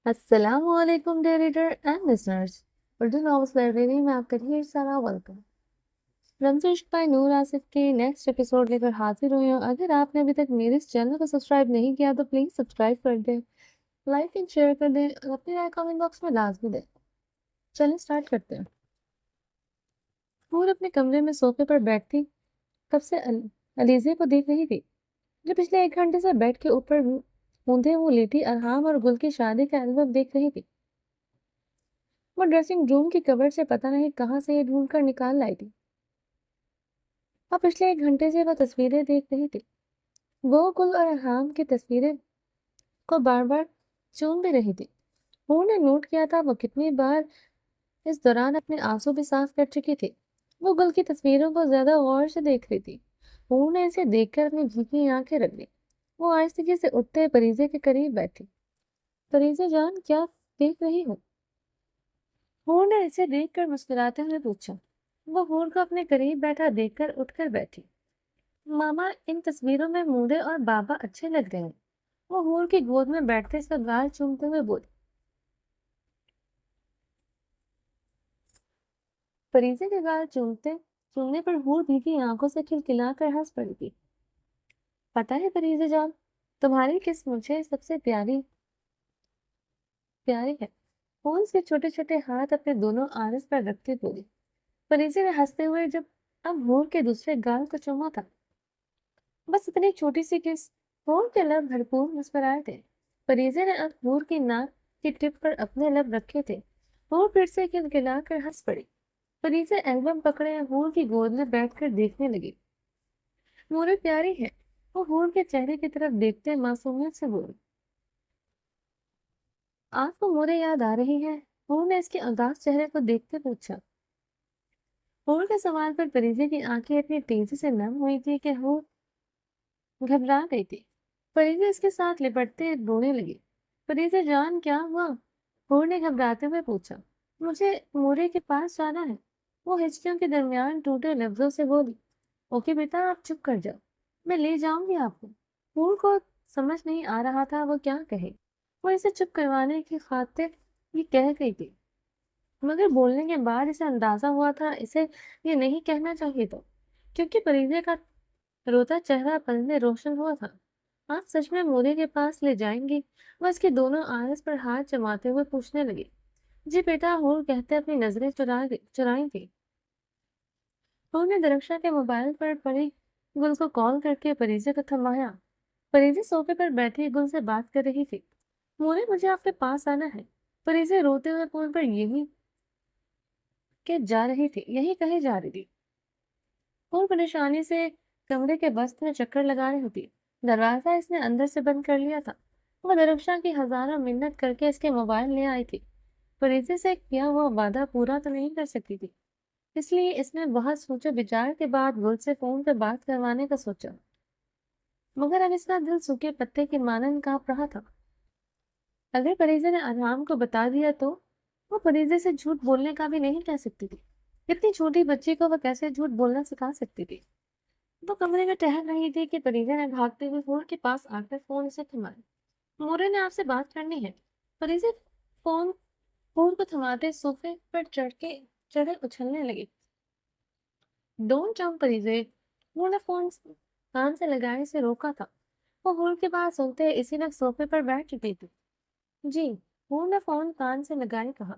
السلام علیکم dear reader and listeners, Urdu novels library میں آپ کا ڈھیر سارا ویلکم۔ رمز عشق بائی نور آصف کے نیکسٹ ایپیسوڈ لے کر حاضر ہوئی ہوں۔ اگر آپ نے ابھی تک میرے اس چینل کو سبسکرائب نہیں کیا تو پلیز سبسکرائب کر دیں، لائک اینڈ شیئر کر دیں اور اپنی رائے کامنٹ باکس میں لازمی دیں۔ چلیں اسٹارٹ کرتے ہیں۔ نور اپنے کمرے میں صوفے پر بیٹھی کب سے علیزے کو دیکھ رہی تھی، جو پچھلے 1 گھنٹے سے بیڈ کے اوپر موندے وہ لیٹی ارحام اور گل کی شادی کا البم دیکھ رہی تھی۔ وہ ڈریسنگ روم کی کبرڈ سے پتہ نہیں کہاں سے یہ ڈھونڈ کر نکال لائی تھی، اور پچھلے 1 گھنٹے سے وہ تصویریں دیکھ رہی تھی۔ وہ گل اور ارحام کی تصویریں کو بار بار چوم بھی رہی تھی۔ ہور نے نوٹ کیا تھا وہ کتنی بار اس دوران اپنے آنسو بھی صاف کر چکی تھی۔ وہ گل کی تصویروں کو زیادہ غور سے دیکھ رہی تھی۔ ہور نے اسے دیکھ کر اپنی بھیگی آنکھیں رکھ لی۔ وہ آہستگی سے اٹھتے پریزے کے قریب بیٹھی۔ پریزے جان، کیا دیکھ رہی ہو؟ ہور نے اسے دیکھ کر مسکراتے ہوئے پوچھا۔ وہ ہور کو اپنے قریب بیٹھا دیکھ کر اٹھ کر بیٹھی۔ ماما، ان تصویروں میں مودے اور بابا اچھے لگ رہے ہیں۔ وہ ہور کی گود میں بیٹھتے اس کا گال چومتے ہوئے بولی۔ فریزے کے گال چومنے پر ہور بھیگی آنکھوں سے کھلکھلا کر ہنس پڑی تھی۔ پتہ ہے فریزے جان، تمہاری کس مجھے سب سے پیاری ہے۔ ہور اس کے چھوٹے چھوٹے ہاتھ اپنے دونوں آنس پر رکھتے بولی۔ فریزے نے ہنستے ہوئے جب اب ہور کے دوسرے گال کو چوما تھا۔ بس اتنی چھوٹی سی کس۔ ہور کے لب بھرپور مسکرائے تھے۔ فریزے نے اب ہور کی ناک کی ٹپ پر اپنے لب رکھے تھے۔ ہور پھر سے کھلکھلا کر ہنس پڑی۔ فریزے البم پکڑے ہور کی گود میں بیٹھ کر دیکھنے لگی۔ نورے پیاری ہے، وہ ہور کے چہرے کی طرف دیکھتے معصومیت سے بولی۔ آپ کو مورے یاد آ رہی ہے؟ ہور نے اس کے اداس چہرے کو دیکھتے پوچھا۔ ہور کے سوال پر فریزے کی آنکھیں اتنی تیزی سے نم ہوئی تھی کہ ہور گھبرا گئی تھی۔ فریزے اس کے ساتھ لپٹتے رونے لگی۔ فریزے جان، کیا ہوا؟ ہور نے گھبراتے ہوئے پوچھا۔ مجھے مورے کے پاس جانا ہے، وہ ہچکیوں کے درمیان ٹوٹے لفظوں سے بولی۔ اوکے بیٹا، آپ چپ کر جاؤ، میں لے جاؤں گی آپ کو۔ ہور کو سمجھ نہیں آ رہا تھا وہ کیا کہے۔ وہ اسے چپ کروانے کی خاطر یہ کہہ گئی تھی، مگر بولنے کے بعد اسے اندازہ ہوا تھا اسے یہ نہیں کہنا چاہیے تھا، کیونکہ فریزے کا روتا چہرہ پل میں روشن ہوا تھا۔ آپ سچ میں مورے کے پاس لے جائیں گی؟ وہ اس کے دونوں آنس پر ہاتھ جماتے ہوئے پوچھنے لگی۔ جی بیٹا، ہور کہتے اپنی نظریں چرائی تھی۔ ہور نے درخشاں کے موبائل پر پڑی گل کو کال کر کے فریزے کو تھمایا۔ فریزے صوفے پر بیٹھی گل سے بات کر رہی تھی۔ مورے، مجھے آپ کے پاس آنا ہے، فریزے روتے ہوئے فون پر یہی کہے جا رہی تھی۔ اور پریشانی سے کمرے کے بست میں چکر لگا رہی تھی۔ دروازہ اس نے اندر سے بند کر لیا تھا۔ وہ درخشاں کی ہزاروں منت کر کے اس کے موبائل لے آئی تھی۔ فریزے سے کیا ہوا وعدہ پورا تو نہیں کر سکتی تھی، اس لیے اس نے بہت سوچے بچار کے بعد گل سے فون پہ بات کروانے کا سوچا، مگر اب اس کا دل سوکھے پتے کے مانند کانپ رہا تھا۔ اگر فریزے نے ارحام کو بتا دیا تو وہ فریزے سے جھوٹ بولنے کا بھی نہیں کہہ سکتی تھی۔ اتنی چھوٹی بچی کو وہ کیسے جھوٹ بولنا سکھا سکتی تھی؟ وہ کمرے میں ٹہل رہی تھی کہ فریزے نے بھاگتے ہوئے فون کے پاس آ کر فون سے تھمایا۔ مورے نے آپ سے بات کرنی ہے۔ فریزے فون کو تھماتے صوفے پر چڑھے اچھلنے لگی۔ ڈونٹ جمپ فریزے، ہور نے فون کان سے لگائے سے روکا تھا۔ وہ ہور کے پاس سنتے اسی وقت صوفے پر بیٹھ چکی تھی۔ جی، ہور نے فون کان سے لگائے کہا۔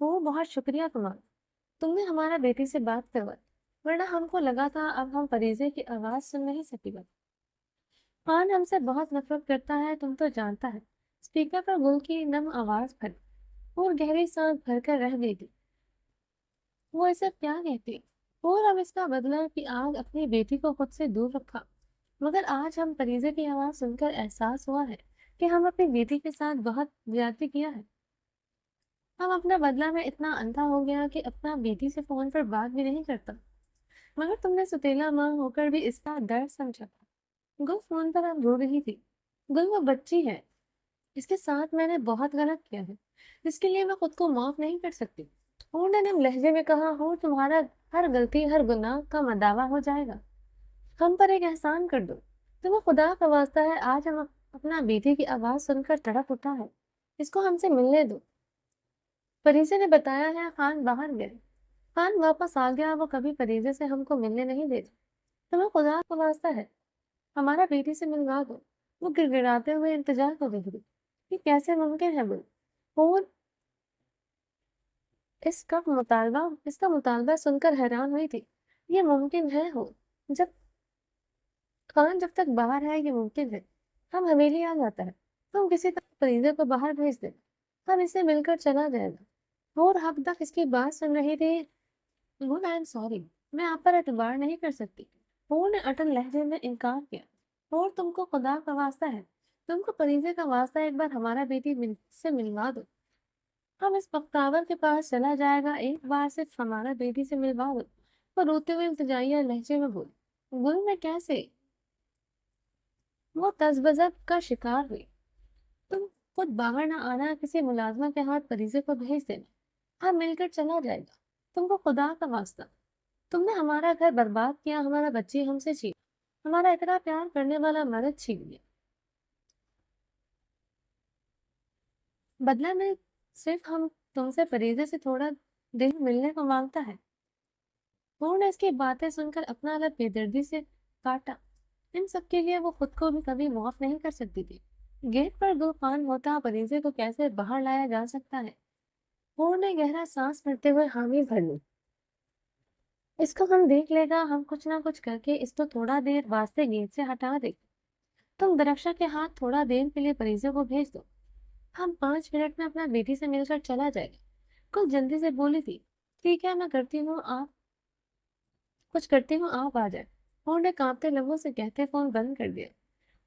ہور، بہت شکریہ تمہارا، تم نے ہمارا بیٹی سے بات کروائی، ورنہ ہم کو لگا تھا اب ہم فریزے کی آواز سن نہیں سکے گا۔ خان ہم سے بہت نفرت کرتا ہے، تم تو جانتا ہے۔ اسپیکر پر گل کی نم آواز پھٹی۔ اور گہری سانس بھر کر رہ گئی تھی۔ وہ اسے کیا کہتی؟ اور اب اس کا بدلہ کہ آج اپنی بیٹی کو خود سے دور رکھا، مگر آج ہم فریزے کی آواز سن کر احساس ہوا ہے کہ ہم اپنی بیٹی کے ساتھ بہت زیادتی کیا ہے۔ ہم اپنا بدلہ میں اتنا اندھا ہو گیا کہ اپنا بیٹی سے فون پر بات بھی نہیں کرتا، مگر تم نے ستیلا ماں ہو کر بھی اس کا درد سمجھا۔ گل فون پر اب رو رہی تھی۔ گل، وہ بچی ہے، اس کے ساتھ میں نے بہت غلط کیا ہے، جس کے لیے میں خود کو معاف نہیں کر سکتی۔ ہور نے نم لہجے میں کہا۔ ہور، تمہارا ہر غلطی ہر گناہ کا مداوع ہو جائے گا۔ ہم پر ایک احسان کر دو، تمہیں خدا کا واسطہ ہے، آج ہم اپنا بیٹی کی آواز سن کر تڑپ اٹھا ہے، اس کو ہم سے ملنے دو۔ فریزے نے بتایا ہے خان باہر گئے۔ خان واپس آ گیا، وہ کبھی فریزے سے ہم کو ملنے نہیں دیتا۔ تمہیں خدا کا واسطہ ہے ہمارا بیٹی سے ملوا دو۔ وہ گڑ گڑاتے ہوئے انتظار کو دیکھ رہی، یہ کیسے ممکن ہے؟ وہ اس کا مطالبہ سن کر حیران ہوئی تھی۔ یہ ممکن ہے ہو جب خان جب تک باہر ہے، یہ ممکن ہے ہم حویلی آ جاتا ہے، تم کسی طرح فریضے کو باہر بھیج دے، ہم اسے مل کر چلا جائے گا۔ اور اب تک اس کی بات سن رہی تھی۔ آئی ایم سوری، میں آپ پر اعتبار نہیں کر سکتی۔ ہور نے اٹل لہجے میں انکار کیا۔ اور تم کو خدا کا واسطہ ہے، تم کو فریضے کا واسطہ، ایک بار ہمارا بیٹی سے ملوا دو، ہم اس بختاور کے پاس چلا جائے گا، ایک بار صرف ہمارا بیٹی سے ملوا دو۔ وہ روتے ہوئے التجائیہ لہجے میں بولی۔ گل میں کیسے؟ وہ تذبذب کا شکار ہوئی۔ تم خود باہر نہ آنا، کسی ملازمہ کے ہاتھ فریضے کو بھیج دینا، ہم مل کر چلا جائے گا، تم کو خدا کا واسطہ۔ تم نے ہمارا گھر برباد کیا، ہمارا بچی ہم سے چھین، ہمارا اتنا پیار کرنے والا مرد چھین لیا، بدلہ میں صرف ہم تم سے فریضے سے تھوڑا دل ملنے کو مانگتا ہے۔ نور نے اس کی باتیں سن کر اپنا لب بے دردی سے کاٹا۔ ان سب کے لیے وہ خود کو بھی کبھی معاف نہیں کر سکتی تھی۔ گیٹ پر دو خان ہوتا، فریضے کو کیسے باہر لایا جا سکتا ہے؟ نور نے گہرا سانس بھرتے ہوئے حامی بھر لی۔ اس کو ہم دیکھ لے گا، ہم کچھ نہ کچھ کر کے اس کو تھوڑا دیر واسطے گیٹ سے ہٹا دے گا۔ تم درخشا کے ہاتھ تھوڑا دیر کے لیے فریضے کو بھیج دو، ہم 5 منٹ میں اپنا بیٹی سے مل کر چلا جائے گا۔ کچھ جلدی سے بولی تھی۔ ٹھیک ہے، میں کرتی ہوں، آپ کچھ کرتی ہوں، آپ آ جائیں۔ فون نے کانپتے لبوں سے کہتے فون بند کر دیا۔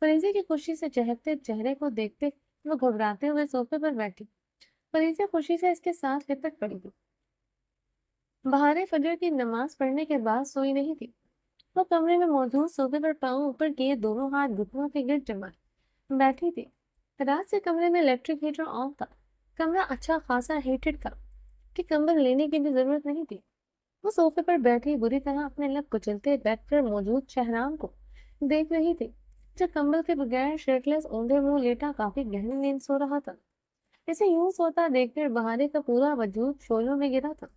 فریضے کی خوشی سے چہکتے چہرے کو دیکھتے وہ گھبراتے ہوئے صوفے پر بیٹھی۔ فریضے خوشی سے اس کے ساتھ لپٹ پڑی تھی۔ بہار فجر کی نماز پڑھنے کے بعد سوئی نہیں تھی۔ وہ کمرے میں موجود صوفے پر پاؤں اوپر کیے دونوں ہاتھ گھٹنوں کے گرد جمائے بیٹھی تھی۔ رات سے کمرے میں الیکٹرک ہیٹر آن تھا۔ کمرہ اچھا خاصا ہیٹڈ تھا کہ کمبل لینے کی بھی ضرورت نہیں تھی۔ وہ صوفے پر بیٹھی بری طرح اپنے لب کچلتے بیڈ پر موجود شہرام کو دیکھ رہی تھی، جو کمبل کے بغیر شرٹلیس اوندھے منہ لیٹا کافی گہری نیند سو رہا تھا۔ اسے یوں سوتا دیکھ کر بہارے کا پورا وجود شعلوں میں گرا تھا۔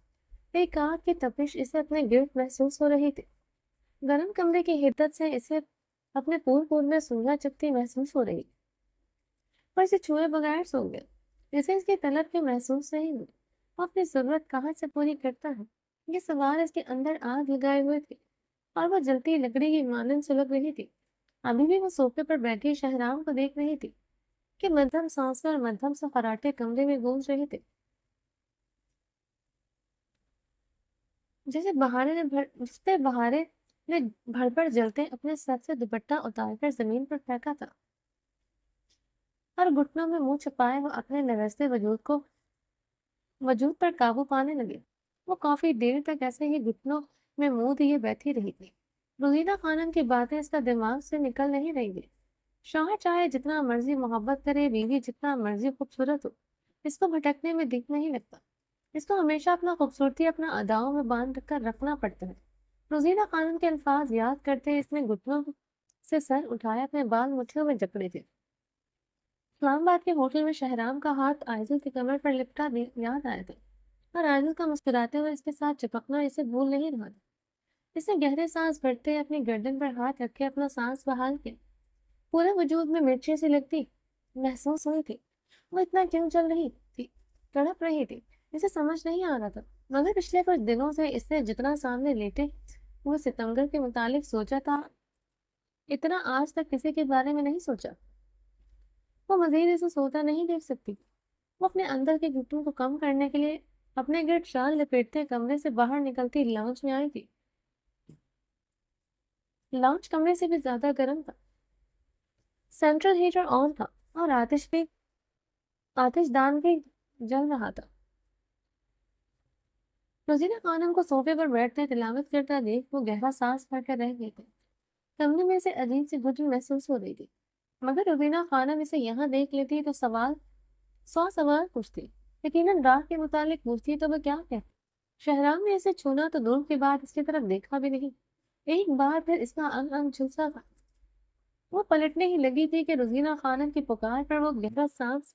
ایک آگ کی تپش اسے اپنے گرد محسوس ہو رہی تھی۔ گرم کمرے کی حدت سے اسے اپنے پور میں سونا چپتی محسوس ہو رہی، پر اسے چھوئے بغیر سو گیا۔ اسے اس کی طلب کی محسوس نہیں ہوئی۔ وہ اپنی ضرورت کہاں سے پوری کرتا ہے؟ یہ سوال اس کے اندر آگ لگائے ہوئے تھے، اور وہ جلتی لکڑی کی مانند سلگ رہی تھی۔ ابھی بھی وہ صوفے پر بیٹھی شہرام کو دیکھ رہی تھی کہ مدھم سانسیں اور مدھم سے خراٹے کمرے میں گونج رہے تھے، جس پہ بہارے نے بھڑ بڑ جلتے اپنے سر سے دوپٹہ اتار کر زمین پر پھینکا تھا، اور گھٹنوں میں منہ چھپائے وہ اپنے لرزتے وجود پر قابو پانے لگے۔ وہ کافی دیر تک ایسے ہی گھٹنوں میں منہ دیے بیٹھی رہی تھی۔ روزینہ خانم کی باتیں اس کا دماغ سے نکل نہیں رہی تھی۔ شوہر چاہے جتنا مرضی محبت کرے، بیوی جتنا مرضی خوبصورت ہو، اس کو بھٹکنے میں دل نہیں لگتا۔ اس کو ہمیشہ اپنا خوبصورتی اپنا اداؤں میں باندھ کر رکھنا پڑتا ہے۔ روزینہ خانم کے الفاظ یاد کرتے اس نے گھٹنوں سے سر اٹھایا، اپنے بال مٹھیوں میں جکڑے تھے۔ اسلام آباد کے ہوٹل میں شہرام کا ہاتھ آئزل کی کمر پر لپٹا یاد آیا تھا، اور آئزل کا مسکراتے ہوئے اس کے ساتھ چپکنا اسے بھول نہیں رہا تھا۔ اس نے گہرے سانس بھرتے اپنی گردن پر ہاتھ رکھ کے اپنا سانس بحال کیا۔ پورے وجود میں مرچی سی لگتی محسوس ہوئی تھی۔ وہ اتنا کیوں چل رہی تھی، تڑپ رہی تھی، اسے سمجھ نہیں آ رہا تھا، مگر پچھلے کچھ دنوں سے اس نے جتنا سامنے لیٹے وہ ستمگر کے متعلق سوچا تھا، اتنا آج تک کسی کے بارے میں نہیں سوچا۔ وہ مزید اسے سوتا نہیں دیکھ سکتی۔ وہ اپنے اندر کے گھٹنوں کو کم کرنے کے لیے اپنے گرد شال لپیٹتے کمرے سے باہر نکلتی لاؤنج میں آئی تھی۔ لاؤنج کمرے سے بھی زیادہ گرم تھا۔ سینٹرل ہیٹر آن تھا، اور آتش دان بھی جل رہا تھا۔ روزینہ خانم کو صوفے پر بیٹھتے تلاوت کرتا دیکھ وہ گہرا سانس بھر کر رہ گئے تھے۔ کمرے میں سے عجیب سی گھٹن محسوس ہو رہی تھی، مگر روزینہ خانم اسے یہاں دیکھ لیتی تو 100 سوال پوچھتی، یقیناً راہ کے متعلق پوچھتی تو وہ کیا کہتی۔ شہرام نے اسے چھونا تو دور کے بعد اس کی طرف دیکھا بھی نہیں۔ ایک بار پھر اس کا انگ انگ جھلسا تھا۔ وہ پلٹنے ہی لگی تھی کہ روزینہ خانم کی پکار پر وہ گہرا سانس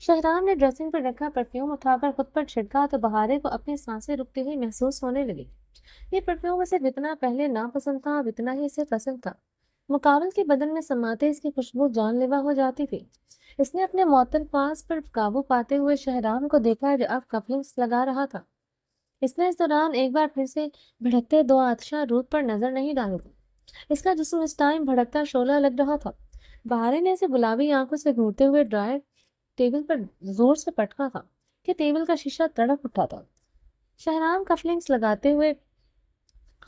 شہرام نے ڈریسنگ پر رکھا پرفیوم اٹھا کر خود پر چھڑکا تو بہارے کو اپنی سانسیں رکتی ہوئی محسوس ہونے لگی۔ یہ پرفیوم اسے جتنا پہلے ناپسند تھا اب اتنا ہی اسے پسند تھا۔ مقابل کے بدن میں سماتے اس کی خوشبو جان لیوا ہو جاتی تھی۔ اس نے اپنے معطل پاس پر قابو پاتے ہوئے شہرام کو دیکھا جو اب کفلنگس لگا رہا تھا۔ اس نے اس دوران ایک بار پھر سے بھڑکتے دو آتشہ روپ پر نظر نہیں ڈالی تھی۔ اس کا جسم اس ٹائم بھڑکتا شعلہ لگ رہا تھا۔ بہارے نے اسے گلابی آنکھوں سے گھورتے ہوئے ڈرائر ٹیبل پر زور سے پٹکا تھا کہ ٹیبل کا شیشہ تڑپ اٹھا تھا۔ شہرام کفلنگس لگاتے ہوئے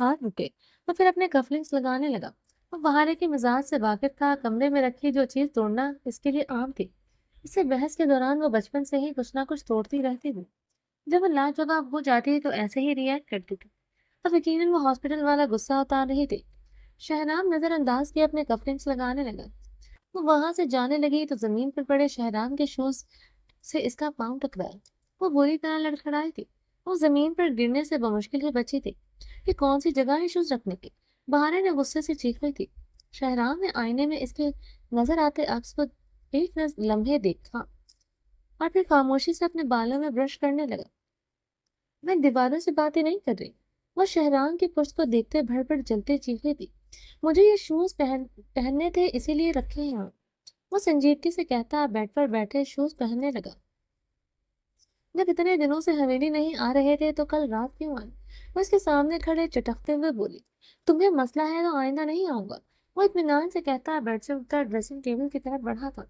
ہاتھ رکے اور پھر اپنے کفلنگس لگانے لگا۔ وہ بہارے کے مزاج سے واقف تھا، کمرے میں رکھی جو چیز توڑنا اس کے لیے عام تھی۔ اس سے بحث کے دوران وہ بچپن سے ہی کچھ نہ کچھ توڑتی رہتی تھی۔ جب وہ لاجواب ہو جاتی تو ایسے ہی ریئیکٹ کرتی تھی۔ اب یقیناً وہ ہاسپٹل والا غصہ اتار رہی تھی۔ شہرام نظر انداز کیا اپنے کفلنگس لگانے لگا۔ وہ وہاں سے جانے لگی تو زمین پر پڑے شہرام کے شوز سے اس کا پاؤں ٹکرایا۔ وہ بری طرح لڑکھڑائی تھی۔ وہ زمین پر گرنے سے بمشکل ہی بچی تھی۔ یہ کون سی جگہ ہے شوز رکھنے کی؟ بہارے نے غصے سے چیخ رہی تھی۔ شہرام نے آئینے میں اس کے نظر آتے عکس کو ایک لمحے دیکھا اور پھر خاموشی سے اپنے بالوں میں برش کرنے لگا۔ میں دیواروں سے باتیں نہیں کر رہی۔ وہ شہرام کی پشت کو دیکھتے بھڑ بھڑ جلتے چیخ تھی۔ مجھے یہ شوز پہننے تھے اسی لیے رکھے ہیں۔ وہ سنجیدگی سے کہتا بیڈ پر بیٹھے شوز پہننے لگا۔ جب اتنے دنوں سے حویلی نہیں آ رہے تھے تو کل رات کیوں آئے؟ وہ اس کے سامنے کھڑے چٹکتے ہوئے بولی۔ تمہیں مسئلہ ہے تو آئندہ نہیں آؤں گا۔ وہ اطمینان سے کہتا بیڈ سے اٹھتا ڈریسنگ ٹیبل کی طرف بڑھا تھا۔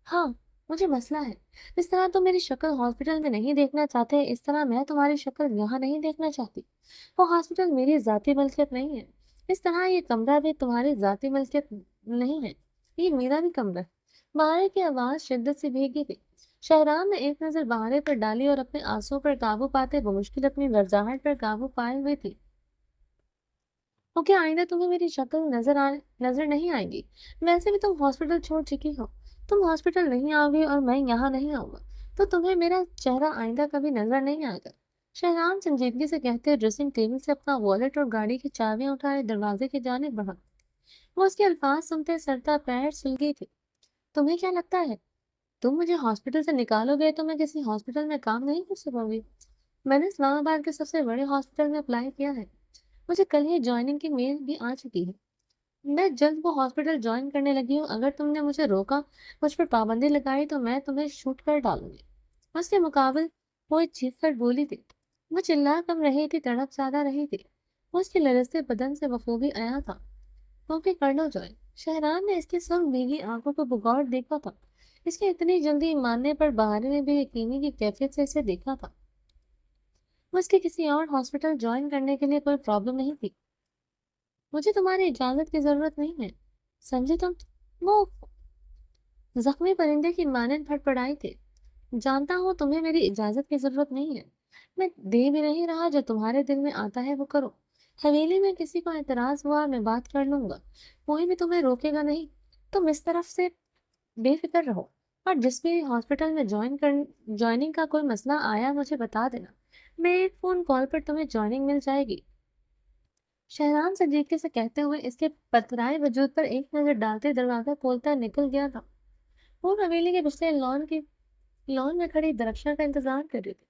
ہاں مجھے مسئلہ ہے۔ اس طرح تم میری شکل ہاسپٹل میں نہیں دیکھنا چاہتے، اس طرح میں تمہاری شکل یہاں نہیں دیکھنا چاہتی۔ وہ ہاسپٹل میری ذاتی ملکیت نہیں ہے، اس طرح یہ کمرہ بھی تمہاری ذاتی ملکیت نہیں ہے، یہ میرا بھی کمرہ ہے۔ بہارے کی آواز شدت سے بھیگی تھی۔ شہرام نے ایک نظر بہارے پر ڈالی اور اپنے آنسوں پر قابو پاتے بمشکل اپنی لرزاہٹ پر قابو پائے ہوئے تھی۔ وہ کیا آئندہ تمہیں میری شکل نظر نہیں آئے گی؟ ویسے بھی تم ہاسپٹل چھوڑ چکی ہو۔ تم ہاسپٹل نہیں آؤ گی اور میں یہاں نہیں آؤں گا تو تمہیں میرا چہرہ آئندہ کبھی نظر نہیں آئے گا۔ شہرام سنجیدگی سے کہتے ڈریسنگ ٹیبل سے اپنا والیٹ اور گاڑی کی چابیاں اٹھائے دروازے کی جانب بڑھا۔ وہ اس کے الفاظ سنتے سرتا پیر سل گئی تھی۔ تمہیں کیا لگتا ہے تم مجھے ہاسپٹل سے نکالو گے تو میں کسی ہاسپٹل میں کام نہیں کر سکوں گی؟ میں نے اسلام آباد کے سب سے بڑے ہاسپٹل میں اپلائی کیا ہے۔ مجھے کل ہی جوائننگ کی میل بھی آ چکی ہے۔ میں جلد وہ ہاسپٹل جوائن کرنے لگی ہوں۔ اگر تم نے مجھے روکا، مجھ پر پابندی لگائی تو میں تمہیں شوٹ کر ڈالوں گی۔ اس کے مقابل وہ چیخ کر بولی تھی۔ وہ چلا کم رہی تھی، تڑپ زیادہ رہی تھی۔ اس کے لرزتے بدن سے بخوبی آیا تھا۔ اوکے کر لو جوائن۔ شہرام نے اس کی سرخ بھیگی آنکھوں کو بغور دیکھا تھا۔ اس کے اتنی جلدی ماننے پر بہارے نے بھی یقینی کی کیفیت سے اسے دیکھا تھا۔ وہ اس کے کسی اور ہاسپٹل جوائن کرنے کے لیے کوئی پرابلم نہیں تھی۔ مجھے تمہاری اجازت کی ضرورت نہیں ہے، سمجھے تم؟ وہ زخمی پرندے کی مانند پھڑ پڑائی تھی۔ جانتا ہوں تمہیں میری اجازت کی ضرورت نہیں ہے، میں دے بھی نہیں رہا، جو تمہارے دل میں آتا ہے وہ کرو۔ حویلی میں کسی کو اعتراض ہوا میں بات کر لوں گا، کوئی بھی تمہیں روکے گا نہیں۔ تم اس طرف سے بے فکر رہو اور جس بھی ہاسپٹل میں جوائننگ کا کوئی مسئلہ آیا مجھے بتا دینا، میں ایک فون کال پر تمہیں جوائننگ مل جائے گی۔ شہرام سنجیدگی سے کہتے ہوئے اس کے پتھرائے وجود پر ایک نظر ڈالتے دروازہ کھولتا نکل گیا تھا۔ وہ حویلی کے پچھلے لان میں کھڑی درخشاں کا انتظار کر رہی تھی۔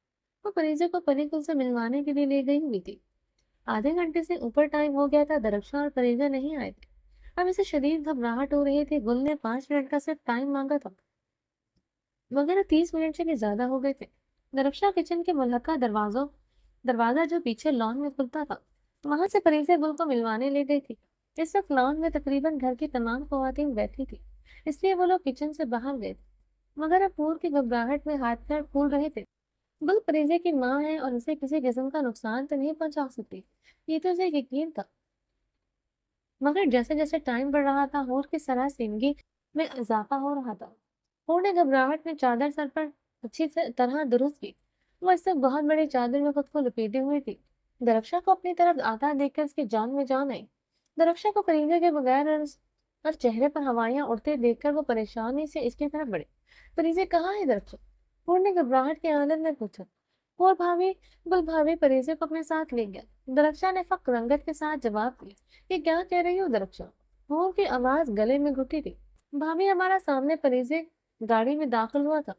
وہ پریزے کو پری گل سے ملوانے کے لیے لے گئی ہوئی تھی۔ آدھے گھنٹے سے اوپر ٹائم ہو گیا تھا، درخشاں اور پریزے نہیں آئے تھے۔ اب اسے شدید گھبراہٹ ہو رہی تھی۔ گل نے 5 منٹ کا صرف ٹائم مانگا تھا، وغیرہ 30 منٹ سے بھی زیادہ ہو گئے تھے۔ درخشاں کچن کے ملحقہ دروازہ جو پیچھے لان میں کھلتا تھا، وہاں سے پریزے گل کو ملوانے لے گئی تھی۔ اس وقت لان میں تقریباً گھر کی تمام خواتین بیٹھی تھی، اس لیے وہ لوگ کچن سے باہر گئے تھے، مگر اب پور کی گھبراہٹ میں ہاتھ پیر پھول رہے تھے۔ گل پریزے کی ماں ہے اور اسے کسی قسم کا نقصان تو نہیں پہنچا سکتی، یہ تو اسے یقین تھا۔ مگر جیسے جیسے ٹائم بڑھ رہا تھا ہور کی سراسیمگی میں اضافہ ہو رہا تھا۔ ہور نے گھبراہٹ میں چادر سر پر اچھی طرح درست کی۔ وہ اس سے بہت بڑی چادر میں خود کو لپیٹی ہوئی تھی۔ درخشا کو اپنی طرف آتا دیکھ کر اس کی جان میں جان آئی۔ درخشا کو پرندے کے بغیر اور چہرے پر ہوائیاں اڑتے دیکھ کر وہ پریشانی سے اس کی طرف بڑھے۔ پریزے کہاں ہے درخشا؟ ہور نے گھبراہٹ کی حالت میں پوچھا۔ اور گل بھابھی پریزے کو اپنے ساتھ لے گیا۔ درخشا نے فقر رنگت کے ساتھ جواب دیا۔ یہ کیا کہہ رہی ہو درخشا؟ ہور کی آواز گلے میں گھٹی تھی۔ بھابھی ہمارا سامنے پریزے گاڑی میں داخل ہوا تھا،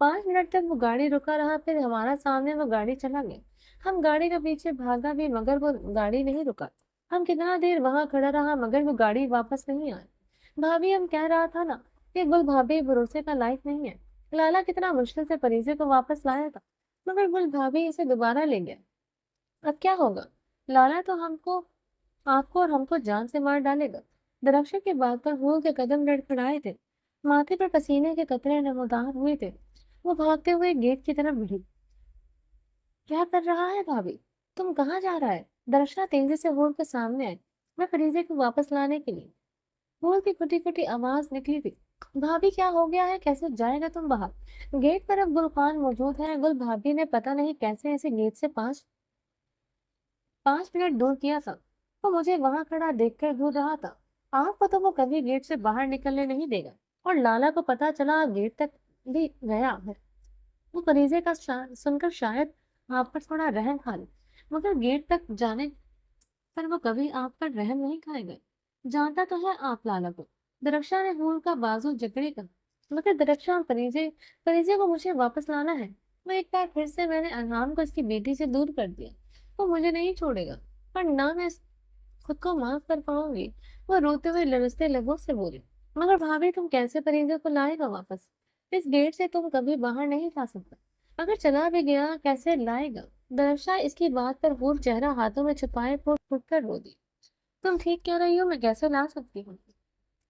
5 منٹ تک وہ گاڑی رکا رہا، پھر ہمارا سامنے وہ گاڑی چلا گیا۔ ہم گاڑی کے پیچھے بھاگا بھی مگر وہ گاڑی نہیں رکا۔ ہم کتنا دیر وہاں کھڑا رہا مگر وہ گاڑی واپس نہیں آئی۔ بھابھی ہم کہہ رہا تھا نا کہ گل بھابھی بھروسے کا لائق نہیں ہے۔ لالا کتنا مشکل سے پریزے کو واپس لایا تھا مگر گل بھابھی اسے دوبارہ لے گیا۔ اب کیا ہوگا؟ لالا تو آپ کو اور ہم کو جان سے مار ڈالے گا۔ درخشے کی بات پر ہول کے قدم لڑکھڑائے تھے، ماتھے پر پسینے کے قطرے نمودار ہوئے تھے۔ وہ بھاگتے ہوئے گیٹ کی طرف بڑھی۔ کیا کر رہا ہے بھابھی؟ تم کہاں جا رہا ہے؟ درخشا تیزی سے ہول کے سامنے آئے، میں فریزے کو واپس لانے کے لیے۔ ہول کی کھٹی کھٹی آواز نکلی تھی، بھابھی کیا ہو گیا ہے؟ کیسے جائے گا تم باہر؟ گیٹ پر اب گل خان موجود ہے۔ گل بھابھی نے پتہ نہیں کیسے اسے گیٹ سے 5 منٹ دور کیا تھا۔ وہ مجھے وہاں کھڑا دیکھ کر گھور رہا تھا۔ آپ کو تو وہ کبھی گیٹ سے باہر نکلنے نہیں دے گا، اور لالا کو پتا چلا گیٹ تک بھی گیا ہے، وہ فریضے کا سن کر شاید آپ پر تھوڑا رحم کھا لے، مگر گیٹ تک جانے پر وہ کبھی آپ پر رحم نہیں کھائے گا۔ جانتا تو ہے آپ لالا کو۔ درخشا نے ہول کا بازو جکڑے کا، مگر درخشا فریضے کو مجھے واپس لانا ہے۔ وہ ایک بار پھر سے میں نے ارحام کو اس کی بیٹی سے دور کر دیا، وہ مجھے نہیں چھوڑے گا، پر نہ میں خود کو معاف کر پاؤں گی۔ وہ روتے ہوئے لرزتے لبوں سے بولی، مگر بھابھی تم کیسے فریضے کو لائے گا واپس؟ اس گیٹ سے تم کبھی باہر نہیں جا سکتا، اگر چلا بھی گیا کیسے لائے گا؟ درخشا اس کی بات پر ہور چہرہ ہاتھوں میں چھپائے پھوٹ پھوٹ کر رو دی۔ تم ٹھیک کہہ رہی ہو، میں کیسے لا سکتی ہوں؟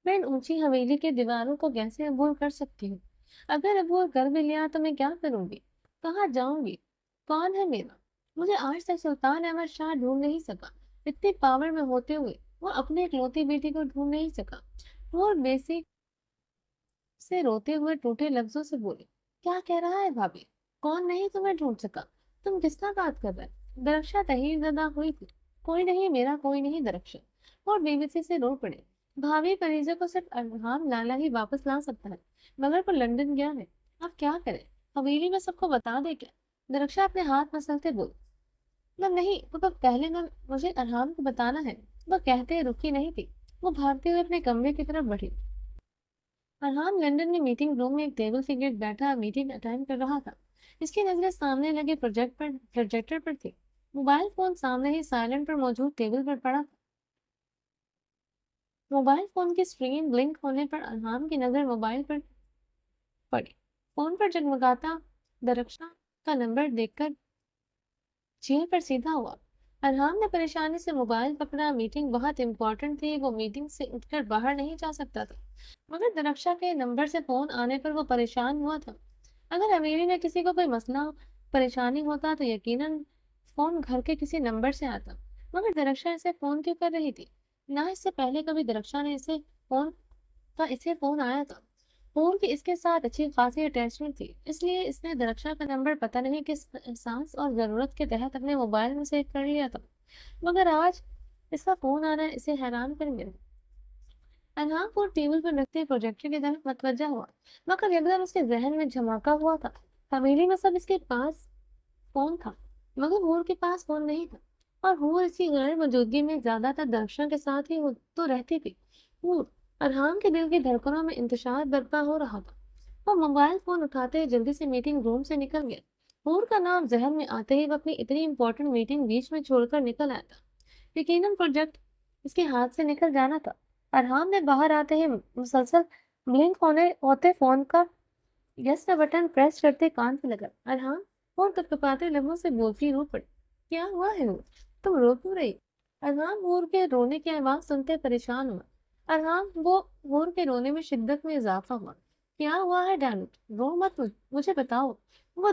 میں ان اونچی حویلی کے دیواروں کو کیسے عبور کر سکتی ہوں؟ اگر عبور کر بھی لیا تو میں کیا کروں گی؟ کہاں جاؤں گی؟ کون ہے میرا؟ مجھے آج تک سلطان احمد شاہ ڈھونڈ نہیں سکا، اتنی پاور میں ہوتے ہوئے وہ اپنے اکلوتی بیٹی کو ڈھونڈ نہیں سکا۔ وہ بیسی سے روتے ہوئے ٹوٹے لفظوں سے بولے، کیا کہہ رہا ہے بھابھی؟ کون نہیں تمہیں ڈھونڈ سکا؟ تم کس کا بات کر رہے؟ درخشا تحیر زدہ ہوئی تھی۔ کوئی نہیں، میرا کوئی نہیں درخشا، اور بے بسی سے رو پڑے۔ بھابھی فریضے کو صرف ارحام لالا ہی واپس لا سکتا ہے، مگر وہ لندن گیا ہے، اب کیا کرے؟ حویلی میں سب کو بتا دے کیا؟ درخشا اپنے ہاتھ مسلتے بول، نہیں، وہ تو پہلے نہ مجھے ارحام کو بتانا ہے۔ وہ کہتے رکی نہیں تھی، وہ بھاگتے ہوئے اپنے کمرے کی طرف بڑھی۔ ارحام لندن میں میٹنگ روم میں ایک ٹیبل کے گرد بیٹھا میٹنگ اٹینڈ کر رہا تھا۔ اس کی نظریں سامنے لگے پروجیکٹر پر تھی۔ موبائل فون سامنے ہی سائلنٹ پر موجود ٹیبل پر پڑا تھا۔ موبائل فون کی اسکرین بلنک ہونے پر ارحام کی نظر موبائل پر پڑی۔ فون پر جگمگاتا درخشاں کا نمبر دیکھ کر چیئر پر سیدھا ہوا۔ ارحام نے پریشانی سے موبائل پکڑا۔ میٹنگ بہت امپورٹنٹ تھی، وہ میٹنگ سے اٹھ کر باہر نہیں جا سکتا تھا، مگر درخشا کے نمبر سے فون آنے پر وہ پریشان ہوا تھا۔ اگر حویلی میں کسی کو کوئی مسئلہ پریشانی ہوتا تو یقیناً فون گھر کے کسی نمبر سے آتا، مگر درخشا اسے فون کیوں کر رہی تھی؟ نہ اس سے پہلے کبھی درخشا نے اسے فون آیا تھا۔ فون کی اس کے ساتھ اچھی خاصی اٹیچمنٹ تھی، اس لیے اس نے درخشا کا نمبر پتہ نہیں کس احساس اور ضرورت کے تحت اپنے موبائل میں سیو کر لیا تھا، مگر آج اس کا فون آنا اسے حیران کر گیا۔ ارحام فون ٹیبل پر رکھتے پروجیکٹر کی طرف متوجہ ہوا، مگر یکدم اس کے ذہن میں جھماکا ہوا تھا۔ حویلی میں سب اس کے پاس فون تھا، مگر ہور کے پاس فون نہیں تھا، اور ہور اس کی غیر موجودگی میں زیادہ تر درخشاں کے ساتھ ہی تو رہتی تھی۔ ہور ارحام کے دل کی دھڑکنوں میں انتشار برپا ہو رہا تھا۔ وہ موبائل فون اٹھاتے جلدی سے میٹنگ روم سے نکل گیا۔ ہور کا نام ذہن میں آتے ہی وہ اپنی اتنی امپورٹنٹ میٹنگ بیچ میں چھوڑ کر نکل آیا تھا۔ یقیناً پروجیکٹ اس کے ہاتھ سے نکل جانا تھا۔ ارحام نے باہر آتے ہی مسلسل بلنک ہوتے فون کا یس کا بٹن پریس کرتے کان سے لگا۔ ارحام فون کپکپاتے لبوں سے بولتی رو پڑی، کیا ہوا ہے ہور؟ تم رو کیوں رہی؟ ارحام ہور کے رونے کی آواز سنتے پریشان ہوا۔ ہور کے رونے میں شدت میں اضافہ ہوا۔ کیا ہوا ہے ڈینٹ؟ رو مت، مجھے بتاؤ۔ وہ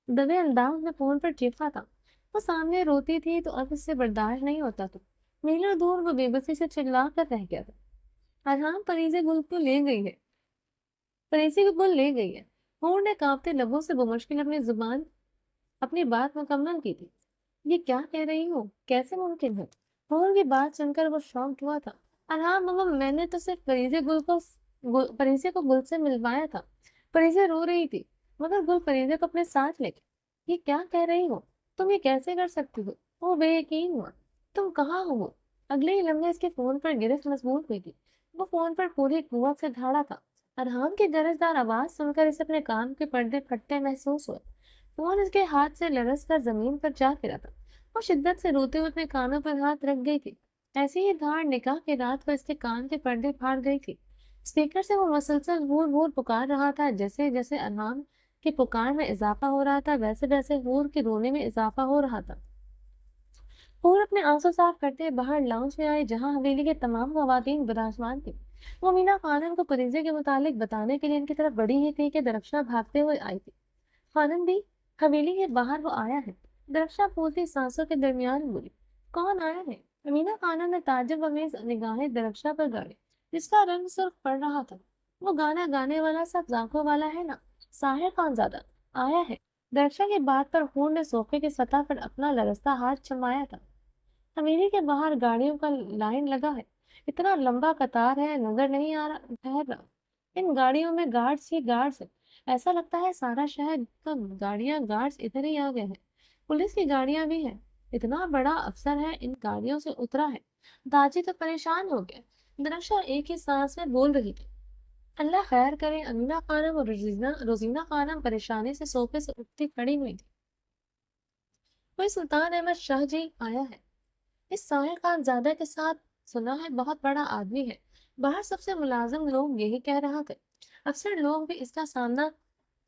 دبے انداز میں فون پر چیخا تھا۔ وہ سامنے روتی تھی تو اب اس سے برداشت نہیں ہوتا تھا۔ میلوں دور وہ بے بسی سے چلا کر رہ گیا تھا۔ ارحام پریزے گل کو لے گئی ہے، پریزے کو گل لے گئی ہے۔ ہور نے کانپتے لبوں سے بمشکل اپنی بات مکمل کی تھی۔ یہ کیا کہہ رہی ہو؟ کیسے ممکن ہے؟ ہور کی بات سن کر وہ شاکڈ ہوا تھا۔ ارحام ماما، میں نے تو صرف پریزے کو گل سے ملوایا تھا۔ پریزے رو رہی تھی، مگر گل پریزے کو اپنے ساتھ لے گئی۔ یہ کیا کہہ رہی ہو؟ تم یہ کیسے کر سکتی ہو؟ وہ بے یقین ہوا۔ تم کہاں ہو؟ اگلے ہی لمحے اس کے فون پر گرفت مضبوط ہوئی تھی۔ وہ فون پر پوری قوت سے دھاڑا تھا۔ ارحان کی گرجدار آواز سن کر اسے اپنے کان کے پردے پھٹتے محسوس ہوئے۔ فون اس کے ہاتھ سے لرز کر زمین پر جا گرا تھا۔ وہ شدت سے روتے ہوئے اپنے کانوں پر ہاتھ رکھ گئی تھی۔ ایسی ہی دھاڑ نکاح کی رات کو اس کے کان کے پردے پھاڑ گئی تھی۔ اسپیکر سے وہ مسلسل ہور ہور پکار رہا تھا۔ جیسے جیسے ارحان کی پکار میں اضافہ ہو رہا تھا ویسے ویسے ہور کے رونے میں اضافہ ہو رہا تھا۔ ہور اپنے آنسو صاف کرتے باہر لاؤنج میں آئی جہاں حویلی کے تمام خواتین براجمان تھیں۔ وہ مینا خانم کو فریضے کے متعلق بتانے کے لیے ان کی طرف بڑھی ہی تھی کہ درخشاں بھاگتے ہوئے آئی تھی۔ خانم بھی، حویلی کے باہر وہ آیا ہے۔ درخشاں پھولتی سانسوں کے درمیان بولی، کون آیا ہے؟ امینا خانم نے تعجب آمیز نگاہیں درخشاں پر گاڑی جس کا رنگ سرخ پڑ رہا تھا۔ وہ گانا گانے والا سب آنکھوں والا ہے نا، ساحر خان زادہ آیا ہے۔ درخشاں کی بات پر ہور نے صوفے کی سطح پر اپنا لرزتا ہاتھ چمایا تھا۔ حویلی کے باہر گاڑیوں کا لائن لگا ہے۔ اتنا لمبا قطار ہے، نظر نہیں آ رہا ٹھہر رہا۔ ان گاڑیوں میں گارڈز ہی گارڈز ہے۔ ایسا لگتا ہے سارا شہر کا گاڑیاں گارڈز ادھر ہی آ گئے ہیں۔ پولیس کی گاڑیاں بھی ہیں۔ اتنا بڑا افسر ہے ان گاڑیوں سے اترا ہے۔ داجی تو پریشان ہو گیا۔ درخشاں ایک ہی سانس میں بول رہی تھی، اللہ خیر کرے۔ امینا خانم اور روزینہ خانم پریشانی سے صوفے سے اٹھتی کھڑی ہوئی تھی۔ کوئی سلطان احمد شاہ جی آیا ہے، اس ساحر خان زادہ کے ساتھ، سنا ہے بہت بڑا آدمی ہے۔ باہر سب سے ملازم لوگ یہی کہہ رہا تھے۔ افسر لوگ بھی اس کا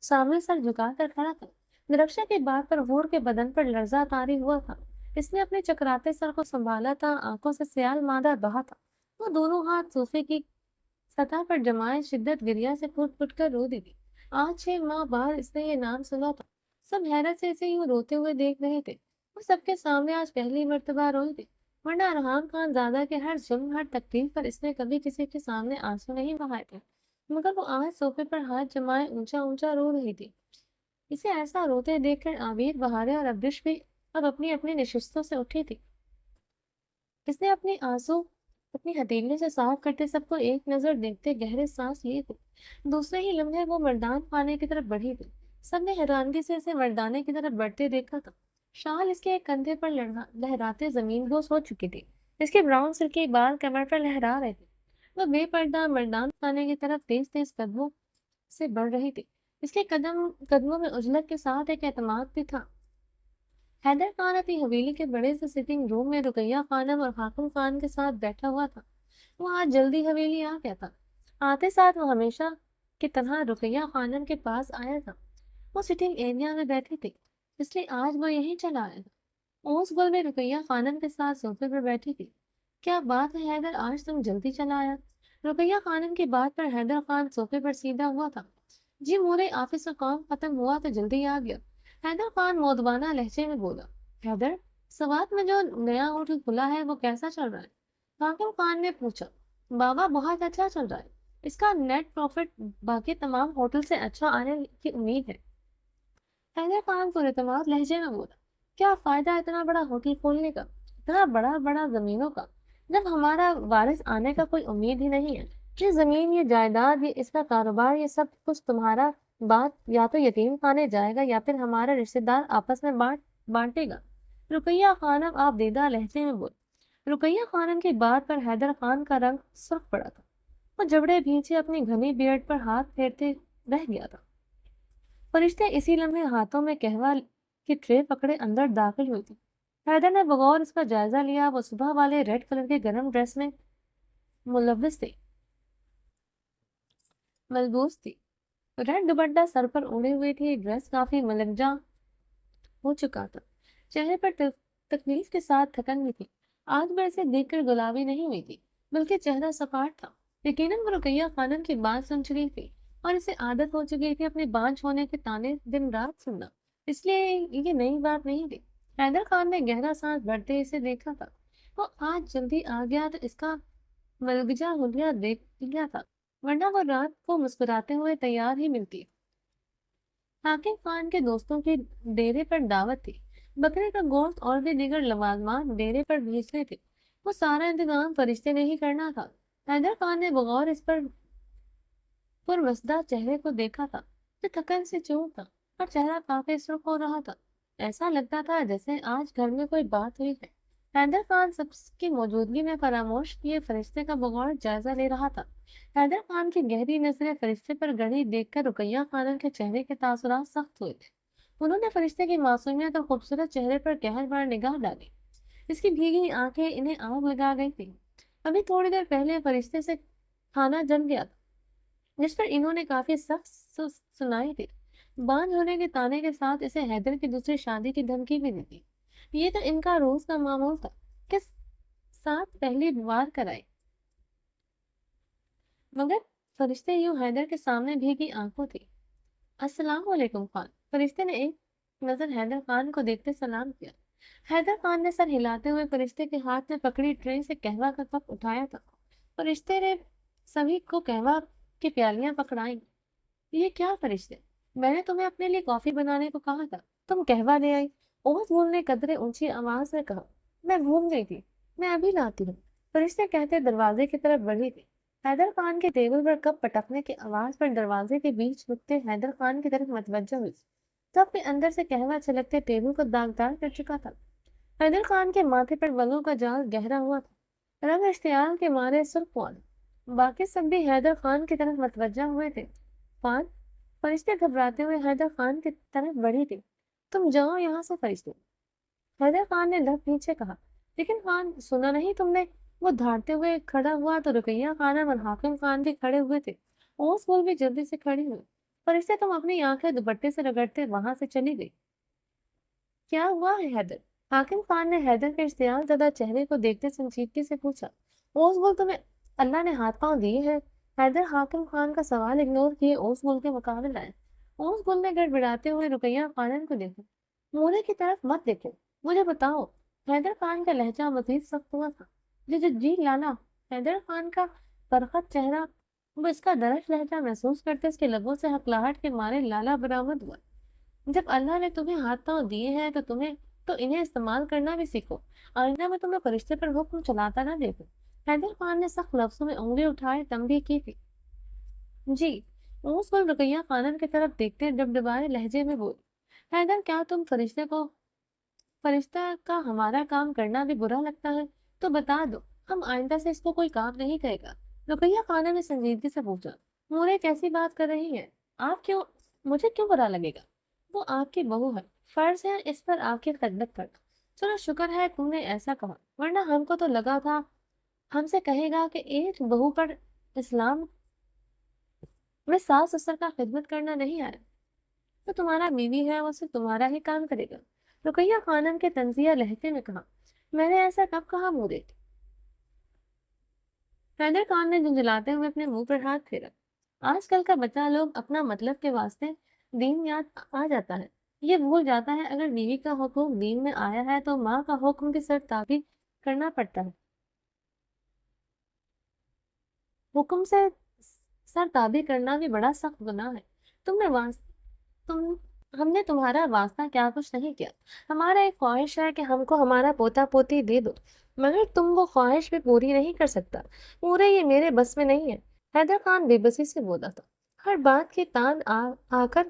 سامنے سر جھکا کر کھڑا تھا۔ درخشاں کی بات پر ہور کے بدن پر لرزہ طاری ہوا تھا۔ اس نے اپنے چکراتے سر کو سنبھالا تھا، آنکھوں سے سیال مادہ بہا تھا۔ وہ دونوں ہاتھ صوفے کی سطح پر جمائے شدت گریا سے پھٹ پھٹ کر رو دی تھی۔ آج 6 ماہ بعد اس نے یہ نام سنا تھا۔ سب حیرت سے اسے یوں روتے ہوئے دیکھ رہے تھے۔ وہ سب کے سامنے آج پہلی مرتبہ روئی تھی، ورنہ ارحان خان زادہ کے ہر ظلم ہر تکلیف پر اس نے کبھی کسی کے سامنے آنسو نہیں بہائے تھے۔ مگر وہ آج صوفے پر ہاتھ جمائے اونچا اونچا رو رہی تھی۔ اسے ایسا روتے دیکھ کر عابر، بہارے اور ابرش بھی اب اپنی اپنی نشستوں سے اٹھی تھی۔ اس نے اپنی آنسو اپنی ہتھیلی سے صاف کرتے سب کو ایک نظر دیکھتے گہرے سانس لیے تھے۔ دوسرے ہی لمحے وہ مردان خانے کی طرف بڑھی تھی۔ سب نے حیرانگی سے اسے مردانے کی طرف بڑھتے دیکھا تھا۔ شال اس کے ایک کندھے پر لہراتے زمین بوس ہو چکی تھی۔ اس کے براؤن سلکی بال کمر پر لہرا رہے تھے۔ وہ بے پردہ مردان خانے کی طرف تیز تیز قدموں سے بڑھ رہی تھی۔ اس کے قدموں میں عجلت کے ساتھ ایک اعتماد بھی تھا۔ حیدر خان اپنی حویلی کے بڑے سے سٹنگ روم میں رقیہ خانم اور حاکم خان کے ساتھ بیٹھا ہوا تھا۔ وہ آج جلدی حویلی آ گیا تھا۔ آتے ساتھ وہ ہمیشہ کی طرح رقیہ خانم کے پاس آیا تھا۔ وہ سٹنگ ایریا میں بیٹھی تھی، اس لیے آج وہ یہیں چلا آیا تھا۔ اوس گل میں رقیہ خانم کے ساتھ صوفے پر بیٹھی تھی۔ کیا بات ہے حیدر، آج تم جلدی چلا آیا؟ رقیہ خانم کی بات پر حیدر خان صوفے پر سیدھا ہوا تھا۔ جی مورے آفس کا کام ختم ہوا تو جلدی آ گیا، حیدر خان مودبانہ لہجے میں بولا۔ حیدر، سوات میں جو نیا ہوٹل کھلا ہے وہ کیسا چل رہا ہے؟ حاکم خان نے پوچھا۔ بابا بہت اچھا چل رہا ہے، اس کا نیٹ پروفٹ باقی تمام ہوٹل سے اچھا آنے کی امید ہے، حیدر خان کو اعتماد لہجے میں بولا۔ کیا فائدہ اتنا بڑا ہوٹل کھولنے کا، اتنا بڑا بڑا زمینوں کا، جب ہمارا وارث آنے کا کوئی امید ہی نہیں ہے؟ یہ زمین، یہ جائیداد، یہ اس کا کاروبار، یہ سب کچھ تمہارا بات یا تو یتیم خانے جائے گا یا پھر ہمارا رشتہ دار آپس میں بانٹے گا۔ رقیہ خانم آپ دیدہ لہجے میں بولی۔ رقیہ خانم کی بات پر حیدر خان کا رنگ سرخ پڑا تھا۔ وہ جبڑے بھینچے اپنی گھنی بیئرڈ پر ہاتھ پھیرتے رہ گیا تھا۔ فرشتے اسی لمحے ہاتھوں میں قہوہ کی ٹرے پکڑے اندر داخل ہوئی تھی۔ حیدر نے بغور اس کا جائزہ لیا۔ وہ صبح والے ریڈ کلر کے گرم ڈریس میں ملبوس تھی۔ ریڈ دوپٹہ سر پر اوڑھے ہوئے تھی۔ ڈریس کافی ملنجہ ہو چکا تھا۔ چہرے پر تکلیف کے ساتھ تھکن بھی تھی۔ آج وہ اسے دیکھ کر گلابی نہیں ہوئی تھی بلکہ چہرہ سپاٹ تھا۔ یقیناً وہ رقیہ خانم کی بات سن چکی تھی اور اسے عادت ہو چکی تھی اپنے بانجھ ہونے کے تانے دن رات سننا، اس لیے یہ نئی بات نہیں تھی۔ حیدر خان نے گہرا سانس بھرتے اسے دیکھا تھا۔ وہ آج جلدی آ گیا تو اس کا ملگجا حلیہ دیکھ لیا تھا، ورنہ وہ رات کو مسکراتے ہوئے تیار ہی ملتی۔ حاکم خان کے دوستوں کی ڈیرے پر دعوت تھی۔ بکرے کا گوشت اور بھی دیگر لوازمات ڈیرے پر بھیجنے تھے۔ وہ سارا انتظام فرشتے نے ہی کرنا تھا۔ حیدر خان نے بغور اس پر پرمسدہ چہرے کو دیکھا تھا جو تھکن سے چور تھا اور چہرہ کافی سرخ ہو رہا تھا۔ ایسا لگتا تھا جیسے آج گھر میں کوئی بات ہوئی ہے۔ حیدر خان سب کی موجودگی میں خاموش کیے فرشتے کا بغور جائزہ لے رہا تھا۔ حیدر خان کی گہری نظریں فرشتے پر گڑی دیکھ کر رقیہ خانم کے چہرے کے تاثرات سخت ہوئے تھے۔ انہوں نے فرشتے کی معصومیت اور خوبصورت چہرے پر قہر بار نگاہ ڈالی۔ اس کی بھیگی آنکھیں انہیں آگ لگا گئی تھی۔ ابھی تھوڑی دیر پہلے فرشتے سے کھانا جم گیا تھا جس پر انہوں نے کافی سخت سنائی تھی۔ باندھ ہونے کے تانے کے ساتھ اسے حیدر کی دوسری شادی کی دھمکی بھی دی تھی۔ یہ تو ان کا روز کا معمول تھا کہ ساتھ پہلی بار کرائے، مگر فرشتے یوں حیدر کے سامنے بھیگی آنکھوں تھی۔ السلام علیکم خان، فرشتے نے ایک نظر حیدر خان کو دیکھتے سلام کیا۔ حیدر خان نے سر ہلاتے ہوئے فرشتے کے ہاتھ میں پکڑی ٹرے سے قہوہ کا کپ اٹھایا تھا۔ فرشتے نے سبھی کو قہوہ کی پیالیاں پکڑائیں۔ یہ کیا فرشتے، میں نے تمہیں اپنے لیے کافی بنانے کو کہا تھا، تم قہوہ لے آئی؟ اوس بول نے قدرے اونچی آواز میں کہا۔ میں بھول گئی تھی، میں ابھی لاتی ہوں، فرشتے کہتے دروازے کی طرف بڑھی تھی۔ حیدر خان کے ٹیبل پر کپ پٹکنے کی آواز پر دروازے کے بیچ رکتے حیدر خان کی طرف متوجہ ہوئی۔ کپ کے اندر سے قہوہ چھلکتے ٹیبل کو داغدار کر چکا تھا۔ حیدر خان کے ماتھے پر بالوں کا جال گہرا ہوا تھا، رنگ اشتعال کے مارے سرخ ہوا تھا۔ باقی سب بھی حیدر خان کی طرف متوجہ ہوئے تھے۔ خان، فرشتے گھبراتے ہوئے حیدر خان کی طرف بڑھی تھی۔ تم جاؤ یہاں سے فرشتے، حیدر خان نے لب پیچھے کہا۔ لیکن خان، سنا نہیں تم نے؟ وہ دھاڑتے ہوئے کھڑا ہوا تو رقیہ خانم اور حاکم خان بھی کھڑے ہوئے تھے۔ اوس بول بھی جلدی سے کھڑی ہوئی۔ فرشتے تم اپنی آنکھیں دوپٹے سے رگڑتے وہاں سے چلی گئی۔ کیا ہوا ہے حیدر؟ حاکم خان نے حیدر کے اشتعال زدہ چہرے کو دیکھتے سنجیدگی سے پوچھا۔ اوس بول تمہیں اللہ نے ہاتھ پاؤں دیے ہیں؟ حیدر حاکم خان کا سوال اگنور کیے اوس بول کے مقابل آئے۔ اوس بول نے گڑبڑاتے ہوئے رقیہ خانم کو دیکھا۔ مورے کی طرف مت دیکھو، مجھے بتاؤ۔ حیدر خان کا لہجہ مزید سخت ہوا تھا۔ جی لالا، حیدر خان کا پرخت چہرہ، وہ اس کا درش لہجہ محسوس کرتے اس کے لبوں سے ہکلاہٹ کے مارے لالا برآمد ہوا۔ جب اللہ نے تمہیں ہاتھ پاؤں دیے ہیں تو انہیں استعمال کرنا بھی سیکھو۔ آئندہ میں تمہیں فرشتے پر حکم چلاتا نہ دیکھوں۔ حیدر خان نے سخت لفظوں میں انگلی اٹھائے تنبیہ کی تھی۔ جی، اوس بول رقیہ خانم کی طرف دیکھتے ڈبڈبائے لہجے میں بول۔ حیدر، کیا تم فرشتہ کا ہمارا کام کرنا بھی برا لگتا ہے؟ تو بتا دو، ہم آئندہ سے اس کو کوئی کام نہیں کرے گا۔ رقیہ خانم نے سنجیدگی سے پوچھا۔ مورے کیسی بات کر رہی ہیں آپ؟ مجھے کیوں برا لگے گا؟ وہ آپ کی بہو ہے، فرض ہے اس پر آپ کی خدمت کرنا۔ چلو شکر ہے تم نے ایسا کہا، ورنہ ہم کو تو لگا تھا ہم سے کہے گا کہ ایک بہو پر اسلام میں ساس سسر کا خدمت کرنا نہیں آیا، تو تمہارا بیوی ہے وہ صرف تمہارا ہی کام کرے گا۔ رقیہ خانم کے طنزیہ لہجے میں کہا۔ میں نے ایسا کب کہا مورے؟ حیدر خان نے جھنجھلاتے ہوئے اپنے منہ پر ہاتھ پھیرا۔ آج کل کا بچہ لوگ اپنا مطلب کے واسطے دین یاد آ جاتا ہے، یہ بھول جاتا ہے اگر بیوی کا حکم دین میں آیا ہے تو ماں کا حکم بھی سرتابی کرنا پڑتا ہے۔ حکم سے سرتابی کرنا بھی بڑا سخت گناہ ہے۔ ہم نے تمہارا واسطہ کیا کچھ نہیں کیا۔ ہمارا ایک خواہش ہے کہ ہم کو ہمارا پوتا پوتی دے دو، مگر تم وہ خواہش بھی پوری نہیں کر سکتا۔ پورے یہ میرے بس میں نہیں ہے۔ حیدر خان بے بسی سے بولا تھا۔ ہر بات کی تان آ کر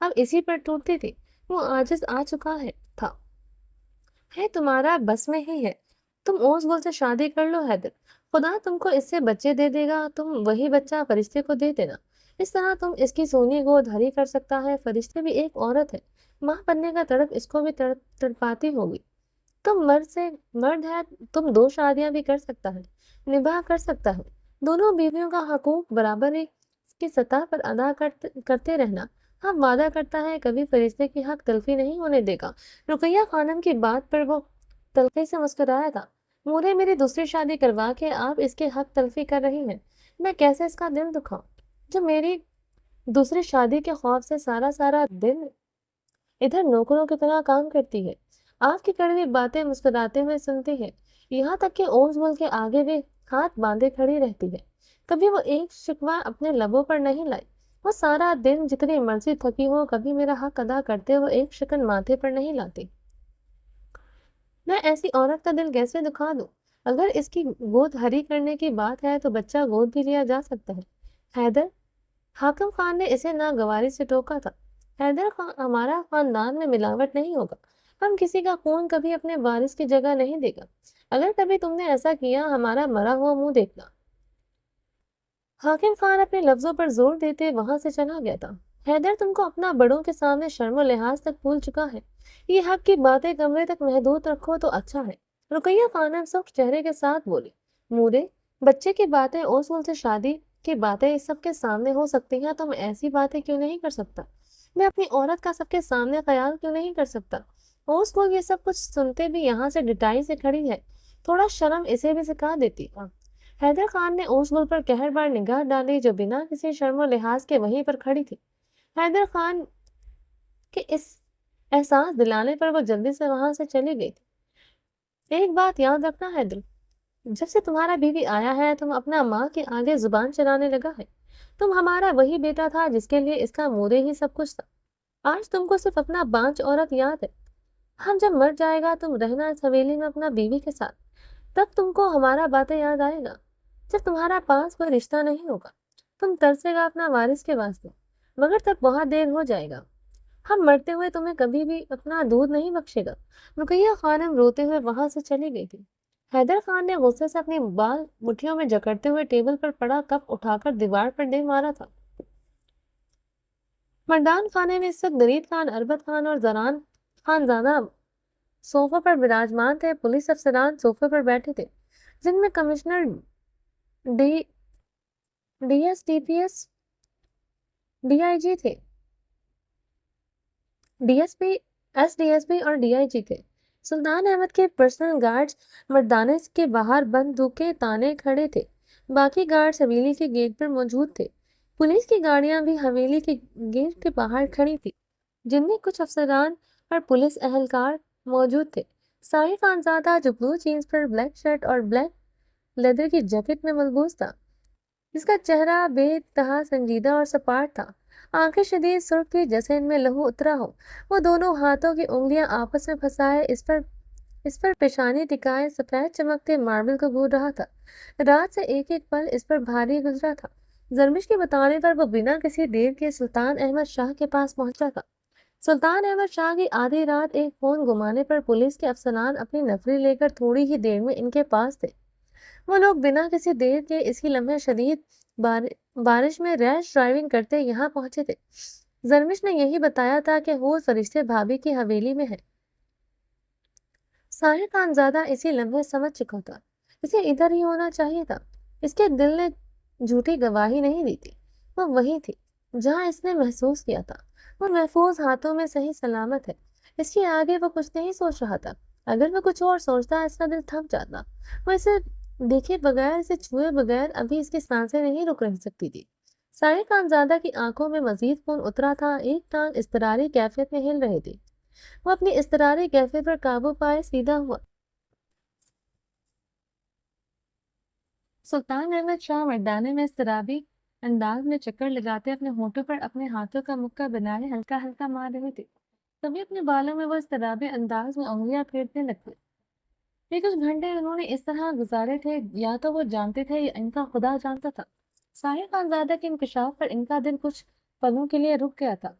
اب اسی پر ٹوٹتی تھی۔ وہ عاجز آ چکا تھا۔ ہے تمہارا بس میں ہی ہے، تم اوس بول سے شادی کر لو حیدر، خدا تم کو اس سے بچے دے دے گا، تم وہی بچہ فرشتے کو دے دینا، اس طرح تم اس کی سونی گود ہری کر سکتا ہے۔ فرشتے بھی ایک عورت ہے، ماں بننے کا تڑپ اس کو بھی تڑپاتی ہوگی۔ تم مرد ہے، تم 2 شادیاں بھی کر سکتا ہے، نباہ کر سکتا ہے، دونوں بیویوں کا حقوق برابری کی سطح پر ادا کرتے رہنا۔ اب وعدہ کرتا ہے کبھی فرشتے کی حق تلفی نہیں ہونے دے گا۔ رقیہ خانم کی بات پر وہ تلخی سے مسکرایا تھا۔ مورے، میری دوسری شادی کروا کے آپ اس کے حق تلفی کر رہی ہیں، میں کیسے اس کا دل دکھاؤں جو میری دوسری شادی کے خوف سے سارا دن ادھر نوکروں کی طرح کام کرتی ہے، آپ کی کڑوی باتیں مسکراتے ہوئے سنتی ہے، یہاں تک کہ اوس بول کے آگے بھی ہاتھ باندھے کھڑی رہتی ہے۔ کبھی وہ ایک شکوہ اپنے لبوں پر نہیں لائی۔ وہ سارا دن جتنی مرضی تھکی ہو کبھی میرا حق ادا کرتے ہوئے ایک شکن ماتھے پر نہیں لاتی۔ میں ایسی عورت کا دل کیسے دکھا دوں؟ اگر اس کی گود ہری کرنے کی بات ہے تو بچہ گود بھی لیا جا سکتا ہے۔ حیدر، حاکم خان نے اسے ناگواری سے ٹوکا تھا۔ حیدر خان، ہمارا خاندان میں ملاوٹ نہیں ہوگا، ہم کسی کا خون کبھی اپنے وارث کی جگہ نہیں دے گا۔ اگر کبھی تم نے ایسا کیا، ہمارا مرا ہوا منہ دیکھنا۔ حاکم خان اپنے لفظوں پر زور دیتے وہاں سے چلا گیا تھا۔ حیدر تم کو اپنا بڑوں کے سامنے شرم و لحاظ تک بھول چکا ہے۔ یہ حق کی باتیں کمرے تک محدود رکھو تو اچھا ہے۔ رقیہ خانم سخت چہرے کے ساتھ بولی، مودے، بچے کی باتیں، اصول سے شادی کی باتیں سب کے سامنے ہو سکتی ہیں، تو میں ایسی باتیں کیوں نہیں کر سکتا؟ میں اپنی عورت کا سب کے سامنے خیال کیوں نہیں کر سکتا؟ اس کو یہ سب کچھ سنتے بھی یہاں سے ڈٹائی سے کھڑی ہے، تھوڑا شرم اسے بھی سکھا دیتی۔ حیدر خان نے اس گل پر قہر بار نگاہ ڈالی جو بنا کسی شرم و لحاظ کے وہیں پر کھڑی تھی۔ حیدر خان کے اس احساس دلانے پر وہ جلدی سے وہاں سے چلی گئی تھی۔ ایک بات یاد رکھنا حیدر، جب سے تمہارا بیوی آیا ہے تم اپنا ماں کے آگے زبان چلانے لگا ہے۔ تم ہمارا وہی بیٹا تھا جس کے لیے اس کا مودے ہی سب کچھ تھا۔ آج تم کو صرف اپنا بانچ عورت یاد ہے۔ ہم جب مر جائے گا تم رہنا اس حویلی میں اپنا بیوی کے ساتھ، تب تم کو ہمارا باتیں یاد آئے گا۔ جب تمہارا پاس کوئی رشتہ نہیں ہوگا تم ترسے گا اپنا وارث کے واسطے، مگر تب بہت دیر ہو جائے گا۔ ہم مرتے ہوئے تمہیں کبھی بھی اپنا دودھ نہیں بخشے گا۔ رقیہ خانم روتے ہوئے وہاں سے چلی گئی تھی۔ حیدر خان نے غصے سے اپنی بال مٹھیوں میں جکڑتے ہوئے ٹیبل پر پڑا کپ اٹھا کر دیوار پر دے مارا تھا۔ مردان خانے میں اس وقت درید خان، اربت خان اور زران خان زادہ صوفہ پر براجمان تھے۔ پولیس افسران صوفے پر بیٹھے تھے، جن میں commissioner D S D P S D I G تھے، D S P S D S P اور ڈی آئی جی تھے۔ سلطان احمد کے پرسنل گارڈز مردانے کے باہر بندوقیں تانے کھڑے تھے، باقی گارڈز حویلی کے گیٹ پر موجود تھے۔ پولیس کی گاڑیاں بھی حویلی کے گیٹ کے باہر کھڑی تھی، جن میں کچھ افسران اور پولیس اہلکار موجود تھے۔ ساحر خانزادہ جو بلو جینز پر بلیک شرٹ اور بلیک لیدر کی جیکٹ میں ملبوس تھا، جس کا چہرہ بے انتہا سنجیدہ اور سپاٹ تھا، آنکھیں شدید سرخ تھی جیسے ان میں لہو اترا ہو، وہ دونوں ہاتھوں کی انگلیاں آپس میں پھنسائے اس پر پیشانی ٹکائے سفید چمکتے ماربل کو گھور رہا تھا۔ رات سے ایک ایک پل اس پر بھاری گزرا تھا۔ زرمش کے بتانے پر وہ بنا کسی دیر کے سلطان احمد شاہ کے پاس پہنچا تھا۔ سلطان احمد شاہ کی آدھی رات ایک فون گمانے پر پولیس کے افسران اپنی نفری لے کر تھوڑی ہی دیر میں ان کے پاس تھے۔ وہ لوگ بنا کسی دیر کے اسی لمحے شدید بارش میں ریش ڈرائیونگ کرتے یہاں پہنچے تھے۔ زرمش نے یہی بتایا تھا کہ حور فرشتے بھابھی کی حویلی میں ہے۔ ساحر خانزادہ اسی لمحے سمجھ چکا تھا، اسے ادھر ہی ہونا چاہیے تھا۔ اس کے دل نے جھوٹی گواہی نہیں دی تھی، وہ وہی تھی جہاں اس نے محسوس کیا تھا۔ وہ محفوظ ہاتھوں میں صحیح سلامت ہے۔ اس کے آگے وہ کچھ نہیں سوچ رہا تھا۔ اگر وہ کچھ اور سوچتا اس کا دل تھک جاتا۔ وہ اسے دیکھے بغیر، اسے چھوئے بغیر ابھی اس کی سانسیں نہیں رک رہ سکتی تھی۔ ساحر خانزادہ کی آنکھوں میں مزید خون اترا تھا، ایک ٹانگ اضطراری کیفیت میں ہل رہی تھی۔ وہ اپنی اضطراری کیفیت پر قابو پائے سیدھا ہوا۔ سلطان احمد شاہ مردانے میں اضطرابی انداز میں چکر لگاتے اپنے ہونٹوں پر اپنے ہاتھوں کا مکہ بنائے ہلکا ہلکا مار رہے تھے۔ تبھی اپنے بالوں میں وہ اضطرابی انداز میں انگلیاں پھیرنے لگتے۔ یہ کچھ گھنٹے انہوں نے اس طرح گزارے تھے، یا تو وہ جانتے تھے یا ان کا خدا جانتا تھا۔ ساحر خانزادہ کے انکشاف پر ان کا دل کچھ پلوں کے لیے رک گیا تھا،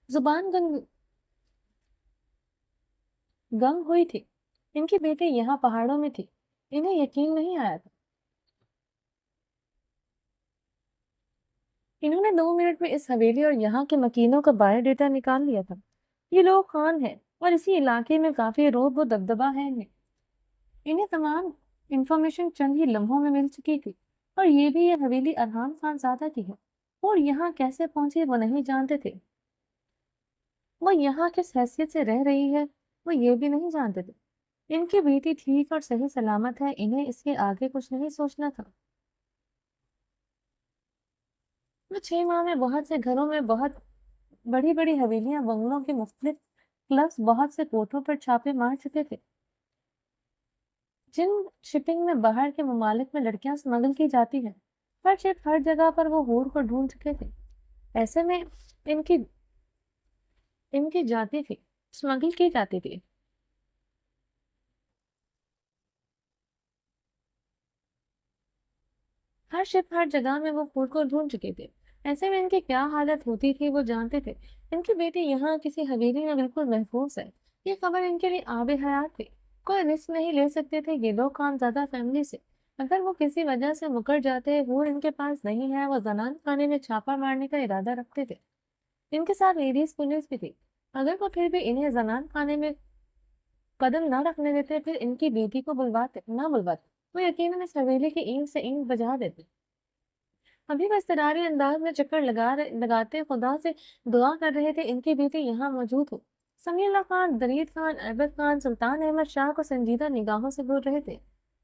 زبان گم ہوئی تھی۔ ان کی بیٹی یہاں پہاڑوں میں تھی، انہیں یقین نہیں آیا تھا۔ انہوں نے 2 منٹ میں اس حویلی اور یہاں کے مکینوں کا بایو ڈیٹا نکال لیا تھا۔ یہ لوگ خان ہیں اور اسی علاقے میں کافی رعب و دبدبہ ہے انہیں تمام انفارمیشن چند ہی لمحوں میں مل چکی تھی، اور یہ بھی یہ حویلی ارحان خان زادہ کی ہے، اور یہاں کیسے پہنچی وہ نہیں جانتے تھے۔ وہ یہاں کس حیثیت سے رہ رہی ہے وہ یہ بھی نہیں جانتے تھے۔ ان کی بیٹی ٹھیک اور صحیح سلامت ہے، انہیں اس کے آگے کچھ نہیں سوچنا تھا۔ وہ 6 ماہ میں بہت سے گھروں میں، بہت بڑی بڑی حویلیاں، بنگلوں کے مختلف کلبس، بہت سے کوٹھوں پر چھاپے مار چکے تھے، جن شپنگ میں باہر کے ممالک میں لڑکیاں سمگل کی جاتی ہیں۔ ہر شپ، ہر جگہ پر وہ حور کو ڈھونڈ چکے تھے۔ ایسے میں ان کی جاتی تھی، سمگل کی جاتی تھی۔ ہر شپ، ہر جگہ میں وہ حور کو ڈھونڈ چکے تھے۔ ایسے میں ان کی کیا حالت ہوتی تھی وہ جانتے تھے۔ ان کی بیٹی یہاں کسی حویلی میں بالکل محفوظ ہے، یہ خبر ان کے لیے آب حیات تھی۔ کوئی رسک نہیں لے سکتے تھے یہ لوگ خان زادہ فیملی سے۔ اگر وہ کسی وجہ سے مکر جاتے، ہور ان کے پاس نہیں ہے، وہ زنان خانے میں چھاپا مارنے کا ارادہ رکھتے تھے۔ ان کے ساتھ لیڈیز پولیس بھی تھی۔ اگر وہ پھر بھی انہیں زنان خانے میں قدم نہ رکھنے دیتے، پھر ان کی بیٹی کو نہ بلواتے، وہ یقیناً اس حویلی کی اینٹ سے اینٹ بجا دیتے۔ ابھی وہ اضطراری انداز میں چکر لگاتے خدا سے دعا کر رہے تھے ان کی بیٹی یہاں موجود ہو۔ سمیع اللہ خان، درید خان، ایبک خان، سلطان احمد شاہ کو سنجیدہ نگاہوں سے گھور رہے تھے۔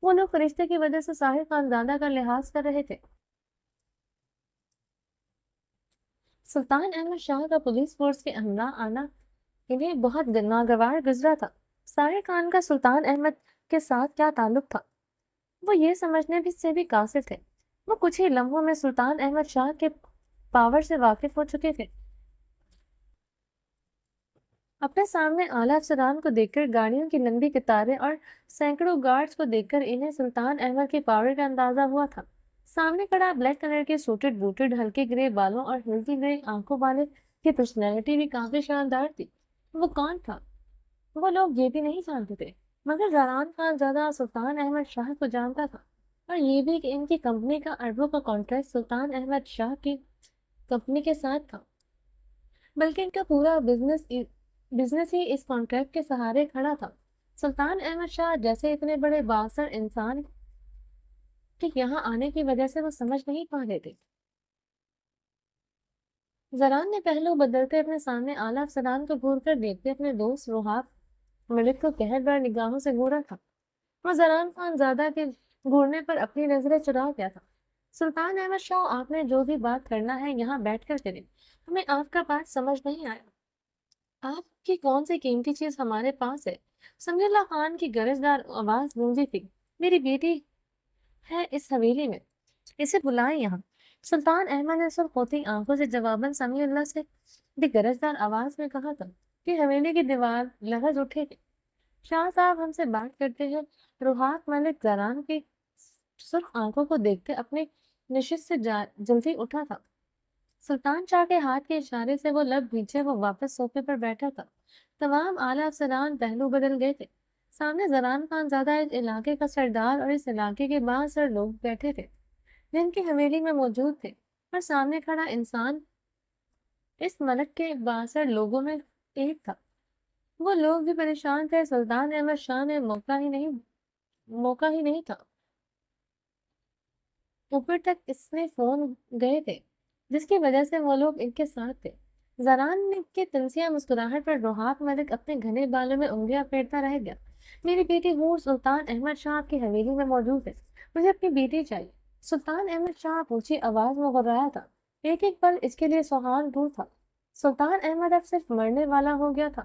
وہ لوگ فرشتے کی وجہ سے ساحر خانزادہ کا لحاظ کر رہے تھے۔ سلطان احمد شاہ کا پولیس فورس کے ہمراہ آنا انہیں بہت ناگوار گزرا تھا۔ ساحر خان کا سلطان احمد کے ساتھ کیا تعلق تھا، وہ یہ سمجھنے سے بھی قاصر تھے۔ وہ کچھ ہی لمحوں میں سلطان احمد شاہ کے پاور سے واقف ہو چکے تھے۔ اپنے سامنے اعلیٰ افسران کو دیکھ کر، گاڑیوں کی لمبی قطاریں اور سینکڑوں گارڈز کو دیکھ کر انہیں سلطان احمد کے پاور کا اندازہ ہوا تھا۔ سامنے کھڑا بلیک کلر کے سوٹڈ بوٹڈ ہلکے گرے بالوں اور ہلکی گرے آنکھوں والے کی پرسنالٹی بھی کافی شاندار تھی۔ وہ کون تھا، وہ لوگ یہ بھی نہیں جانتے تھے، مگر زران خان زادہ سلطان احمد شاہ کو جانتا تھا، اور یہ بھی کہ ان کی کمپنی کا اربوں کا کانٹریکٹ سلطان احمد شاہ کی کمپنی کے ساتھ تھا، بلکہ ان کا پورا بزنس ہی اس کانٹریکٹ کے سہارے کھڑا تھا۔ سلطان احمد شاہ جیسے اتنے بڑے بااثر انسان کہ یہاں آنے کی وجہ سے وہ سمجھ نہیں پا رہے تھے۔ زران نے پہلو بدلتے اپنے سامنے اعلیٰ افسران کو گھور کر دیکھتے اپنے دوست روحاب ملک کو قہر بار نگاہوں سے گھورا تھا۔ وہ زران خان زادہ کے گھورنے پر اپنی نظریں چرا گیا تھا۔ سلطان احمد شاہ، آپ نے جو بھی بات کرنا ہے یہاں بیٹھ کر کریں، ہمیں آپ کا بات سمجھ نہیں آیا۔ آپ کی کون سی قیمتی چیز ہمارے پاس ہے؟ سمیع اللہ خان کی گرجدار آواز گونجی تھی۔ میری بیٹی ہے اس حویلی میں، اسے بلائیں یہاں۔ سلطان احمد نے سرخ ہوتی آنکھوں سے جواباً سمیع اللہ سے بھی گرجدار آواز میں کہا تھا کہ حویلی کی دیوار لرز اٹھے گی۔ شاہ صاحب ہم سے بات کرتے ہیں۔ روحات ملک زران کی سرخ آنکھوں کو دیکھتے اپنے نشست سے جلدی اٹھا تھا۔ سلطان شاہ کے ہاتھ کے اشارے سے وہ لب بھیچے وہ واپس صوفے پر بیٹھا تھا۔ تمام اعلیٰ افسران پہلو بدل گئے تھے۔ سامنے زران خان زادہ اس علاقے کا سردار اور اس علاقے کے بااثر لوگ بیٹھے تھے جن کی حویلی میں موجود تھے، اور سامنے کھڑا انسان اس ملک کے بااثر لوگوں میں ایک تھا۔ وہ لوگ بھی پریشان تھے۔ سلطان احمد شاہ نے موقع ہی نہیں تھا۔ اوپر تک اس نے فون گئے تھے جس کی وجہ سے وہ لوگ ان کے ساتھ تھے۔ زران نے کی تنزیہ مسکراہٹ پر روحات ملک اپنے گھنے بالوں میں انگلیاں پھیرتا رہ گیا۔ میری بیٹی ہور سلطان احمد شاہ کی حویلی میں موجود ہے، مجھے اپنی بیٹی چاہیے۔ سلطان احمد شاہ اونچی آواز میں غرایا تھا۔ ایک ایک پل اس کے لیے سوہان دور تھا۔ سلطان احمد اب صرف مرنے والا ہو گیا تھا۔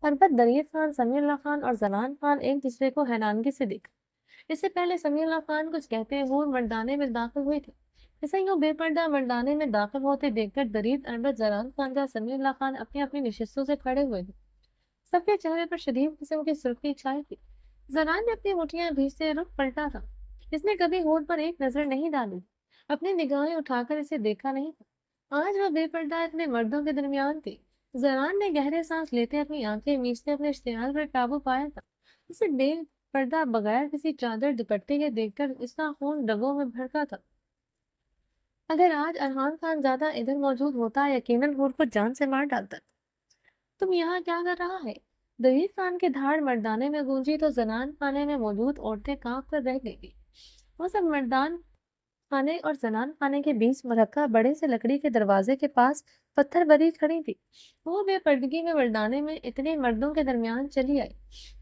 البتہ درید خان، سمیع اللہ خان اور زران خان ایک دوسرے کو حیرانگی سے دیکھا۔ اس سے پہلے سمیع اللہ خان کچھ کہتے ہور مردانے میں داخل ہوئے تھے۔ اسے یوں بے پردہ مردانے میں داخل ہوتے دیکھ کر درید، اربد، زران خان جا سمیع اللہ خان اپنی اپنی نشستوں سے کھڑے ہوئے تھے۔ سب کے چہرے پر شدید قسم کی سرخی چھائی تھی۔ زران نے اپنی مٹھیاں بھیجتے رخ پلٹا تھا۔ اس نے کبھی ہور پر ایک نظر نہیں ڈالی، اپنی نگاہیں اٹھا کر اسے دیکھا نہیں تھا۔ آج وہ بے پردہ اتنے مردوں کے درمیان تھی۔ زران نے گہرے سانس لیتے اپنی آنکھیں میچتے اپنے اشتعال پر قابو پایا تھا۔ اسے بے پردہ بغیر کسی چادر دوپٹے کے دیکھ کر اس کا خون رگوں میں بھڑکا تھا۔ اگر آج ارحان خان زادہ ادھر موجود ہوتا، یقیناً ہور کو جان سے مار ڈالتا۔ تم یہاں کیا کر رہا ہے؟ درید خان کی دھاڑ مردانے میں گونجی تو زنان خانے میں موجود عورتیں کانپ کر رہ گئی۔ وہ سب مردان خانے اور زنان خانے کے بیچ مرکہ بڑے سے لکڑی کے دروازے کے پاس پتھر بری کھڑی تھی۔ وہ بے پردگی میں مردانے میں اتنے مردوں کے درمیان چلی آئی۔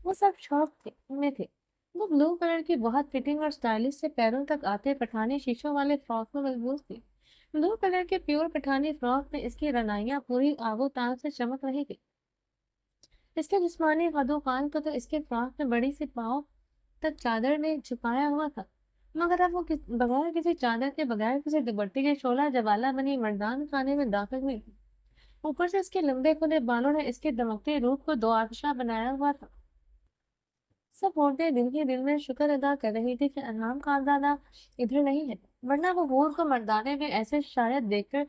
وہ سب شوق میں تھے۔ وہ بلو کلر کی بہت فٹنگ اور سٹائلش سے پیروں تک آتے پٹھانی شیشوں والے فراک میں ملبوس تھی۔ بلو کلر کے پیور پٹھانی فراک میں اس کی رنائیاں پوری آب و تاب سے چمک رہی تھی۔ اس کے جسمانی قد و قامت کو تو اس کے فراک میں بڑی سی پاؤں تک چادر نے چھپایا ہوا تھا، مگر اب وہ بغیر کسی چادر کے، بغیر کسی دوپٹے کے شعلہ جوالہ بنی مردان خانے میں داخل ہوئی تھی۔ اوپر سے اس کے لمبے کھلے بالوں نے اس کے دمکتے روپ کو دو آتشہ بنایا ہوا تھا۔ سب عورتیں دل ہی دل میں شکر ادا کر رہی تھی کہ ارحان خانزادہ ادھر نہیں ہے، ورنہ وہ ہور کو مردانے میں ایسے شاید دیکھ کر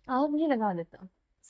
آگ نہیں لگا دیتا۔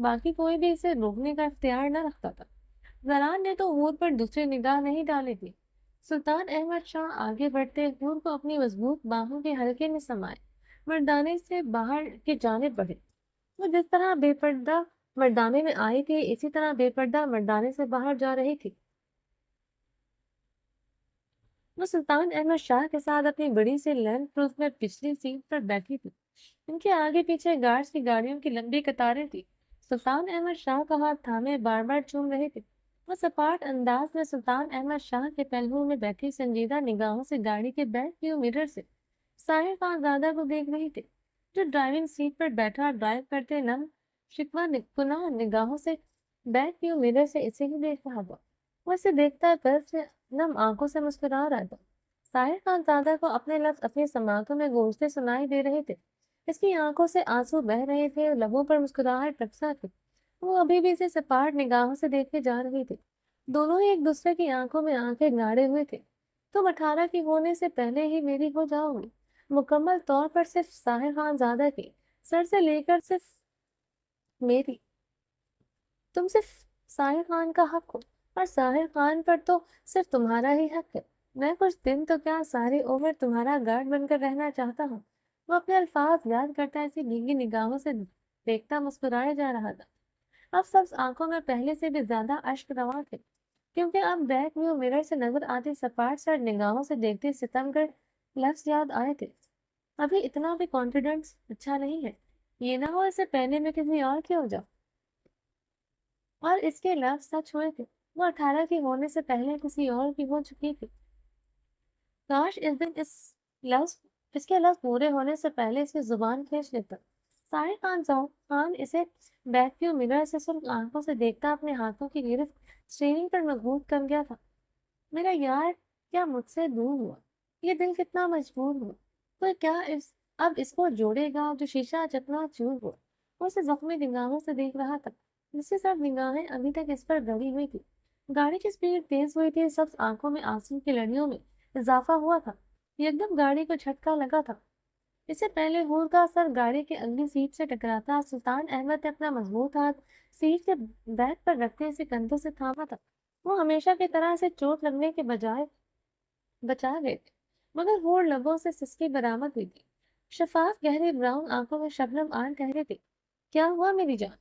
باقی کوئی بھی اسے روکنے کا اختیار نہ رکھتا تھا۔ زران نے تو حور پر دوسری نگاہ نہیں ڈالی تھی۔ سلطان احمد شاہ آگے بڑھتے حور کو اپنی مضبوط باہوں کے حلقے میں سمائے مردانے سے باہر کی جانب بڑھے۔ وہ جس طرح بے پردہ مردانے میں آئی تھی اسی طرح بے پردہ مردانے سے باہر جا رہی تھی۔ وہ سلطان احمد شاہ کے ساتھ اپنی بڑی سی لینڈ کروز میں پچھلی سیٹ پر بیٹھی تھی۔ ان کے آگے پیچھے گارڈز کی گاڑیوں کی لمبی قطاریں تھی۔ سلطان احمد شاہ کا ہاتھ تھامے بار بار چوم رہے تھے۔ وہ سپاٹ انداز میں سلطان احمد شاہ کے پہلوؤں میں بیٹھی سنجیدہ نگاہوں سے گاڑی کے بیک ویو مرر سے ساحر خان زادہ کو دیکھ رہی تھی، جو ڈرائیونگ سیٹ پر بیٹھا ڈرائیو کرتے نم شکوہ کناہ نگاہوں سے بیک ویو مرر سے اسے ہی دیکھ رہا تھا۔ وہ اسے دیکھتا گرد سے نم آنکھوں سے مسکرا رہا تھا۔ ساحر خان زادہ کو اپنے لفظ اپنی سماعتوں میں گونجتے سنائی دے رہے تھے۔ اس کی آنکھوں سے آنسو بہہ رہے تھے اور لبوں پر مسکراہٹ رقصا تھی۔ وہ ابھی بھی اسے سپاٹ نگاہوں سے دیکھے جا رہی تھی۔ دونوں ہی ایک دوسرے کی آنکھوں میں آنکھیں گاڑے ہوئے تھے۔ تم 18 کی ہونے سے پہلے ہی میری ہو جاؤ گی، مکمل طور پر صرف ساحر خان زادہ کی، سر سے لے کر صرف میری۔ تم صرف ساحر خان کا حق ہو اور ساحر خان پر تو صرف تمہارا ہی حق ہے۔ میں کچھ دن تو کیا ساری عمر تمہارا گارڈ بن کر رہنا چاہتا ہوں۔ وہ اپنے الفاظ یاد کرتا ایسی بھیگی نگاہوں سے دیکھتا مسکرائے جا رہا تھا۔ اب سبز آنکھوں میں پہلے سے بھی زیادہ اشک رواں تھے، کیونکہ اب بیک ویو مرر سے نظر آتی سپاٹ سر نگاہوں سے دیکھتے ستم گر لفظ یاد آئے تھے۔ ابھی اتنا بھی کانفیڈنس اچھا نہیں ہے، یہ نہ ہو اسے پہنے میں کسی اور کی ہو جاؤ۔ اور اس کے لفظ سچ ہوئے تھے، وہ 18 کی ہونے سے پہلے کسی اور کی ہو چکی تھی۔ کاش اس دن اس کے لفظ پورے ہونے سے پہلے اس کی زبان کھینچ لیتا۔ ساحر خان اسے بیک ویو مرر سے سرخ آنکھوں سے دیکھتا اپنے ہاتھوں کی گرفت اسٹیئرنگ پر مضبوط کر گیا تھا۔ میرا یار کیا مجھ سے دور ہوا، یہ دل کتنا مجبور ہوا، کوئی کیا اب اس کو جوڑے گا جو شیشہ چکنا چور ہوا۔ وہ اسے زخمی نگاہوں سے دیکھ رہا تھا، جس کی سب نگاہیں ابھی تک اس پر گڑی ہوئی تھی۔ گاڑی کی سپیڈ تیز ہوئی تھی، سب آنکھوں میں آنسو کی لڑیوں میں اضافہ ہوا تھا۔ یکدم گاڑی کو جھٹکا لگا تھا۔ اس سے پہلے حور کا سر گاڑی کی اگلی سیٹ سے ٹکراتا سلطان احمد نے اپنا مضبوط ہاتھ سیٹ کے بیک پر رکھتے اسے کندھوں سے تھاما تھا۔ وہ ہمیشہ کی طرح سے چوٹ لگنے کے بجائے بچا گئے تھے، مگر حور لبوں سے سسکی برآمد ہوئی تھی۔ شفاف گہری براؤن آنکھوں میں شبنم آن کہہ رہی تھی، کیا ہوا میری جان؟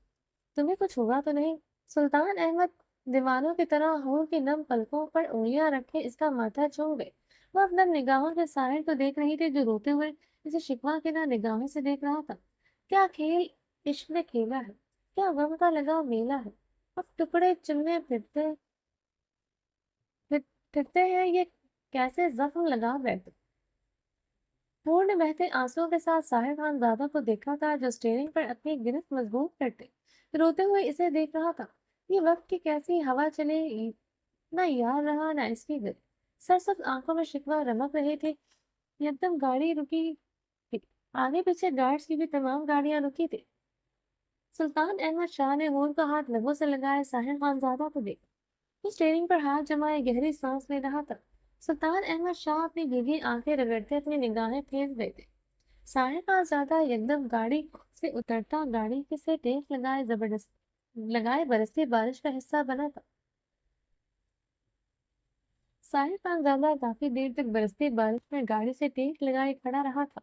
تمہیں کچھ ہوا تو نہیں؟ سلطان احمد دیوانوں کی طرح حور کی نم پلکوں پر انگلیاں رکھے اس کا ماتھا چوم گئے۔ وہ اپنا نگاہوں کے ساحر کو دیکھ رہی تھی جو روتے ہوئے اسے شکوہ کے نہ نگاہوں سے دیکھ رہا تھا۔ کیا کھیل عشق نے کھیلا ہے، کیا غم کا لگا میلہ ہے، اب ٹکڑے چلنے پھرتے ہیں یہ کیسے زخم لگا بیٹھے۔ حور نے بہتے آنسوؤں کے ساتھ ساحر خان زادہ کو دیکھا تھا جو اسٹیئرنگ پر اپنی گرفت مضبوط کرتے روتے ہوئے اسے دیکھ رہا تھا۔ یہ وقت کی کیسی ہوا چلے، نہ یار رہا نہ اس کی گھر۔ سرسبز آنکھوں میں شکوہ رمک رہے تھے۔ یکدم گاڑی رکی تھی، آگے پیچھے گارڈز کی بھی تمام گاڑیاں رکی تھی۔ سلطان احمد شاہ نے حور کا ہاتھ لبوں سے لگائے ساحر خان زادہ کو دیکھا۔ وہ اسٹیئرنگ پر ہاتھ جمائے گہری سانس لے رہا تھا۔ سلطان احمد شاہ اپنی بھیگی آنکھیں رگڑتے اپنی نگاہیں پھیر رہے تھے۔ ساحر خان زادہ یکدم گاڑی سے اترتا گاڑی سے ٹیک لگائے برستی بارش کا حصہ بنا تھا۔ ساحر خان زادہ کافی دیر تک برستی بارش میں گاڑی سے ٹیک لگائے کھڑا رہا تھا۔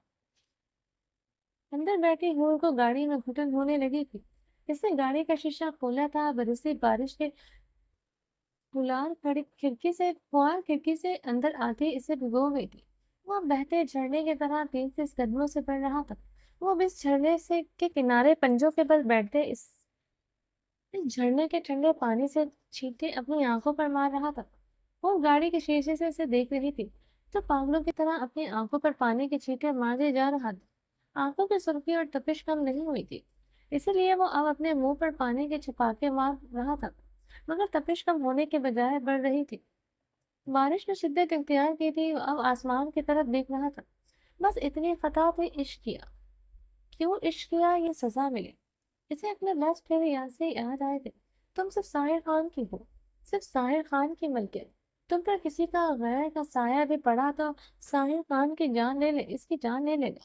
اندر بیٹھی حور کو گاڑی میں گھٹن ہونے لگی تھی۔ اس نے گاڑی کا شیشہ کھولا تھا، برستی بارش کے فوار کھڑکی سے اندر آتی اسے بھگو گئی تھی۔ وہ بہتے جھرنے کی طرح تیز تیز قدموں سے بڑھ رہا تھا۔ وہ اب اس جھرنے کے کنارے پنجوں کے بل بیٹھتے اس جھرنے کے ٹھنڈے پانی سے چھینٹے اپنی آنکھوں پر مار رہا تھا۔ وہ گاڑی کے شیشے سے اسے دیکھ رہی تھی تو پاگلوں کی طرح اپنی آنکھوں پر پانی کے چھینٹے مارے جا رہا تھا۔ آنکھوں کی سرخی اور تپش کم نہیں ہوئی تھی، اسی لیے وہ اب اپنے منہ پر پانی کے چھپاکے مار رہا تھا، مگر تپش کم ہونے کے بجائے بڑھ رہی تھی۔ بارش نے شدت اختیار کی تھی، اب آسمان کی طرف دیکھ رہا تھا۔ بس اتنی خطا تھی، عشق کیا۔ کیوں عشق کیا، یہ سزا ملے۔ اسے اپنے لفظ پھر یاد آئے تھے، تم صرف ساحر خان کی ہو، صرف ساحر خان کی ملکیت۔ تم پر کسی کا غیر کا سایہ بھی پڑا تو ساحر خان کی جان لے لے، اس کی جان لے لے گا۔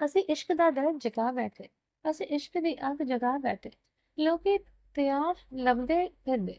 ਅਸੀਂ ਇਸ਼ਕ ਦਾ ਦਰਦ ਜਗਾ ਬੈਠੇ ਅਸੀਂ ਇਸ਼ਕ ਦੀ ਅੱਗ ਜਗਾ ਬੈਠੇ ਲੋਕੀ ਤਿਆਰ ਲੱਭਦੇ ਫਿਰਦੇ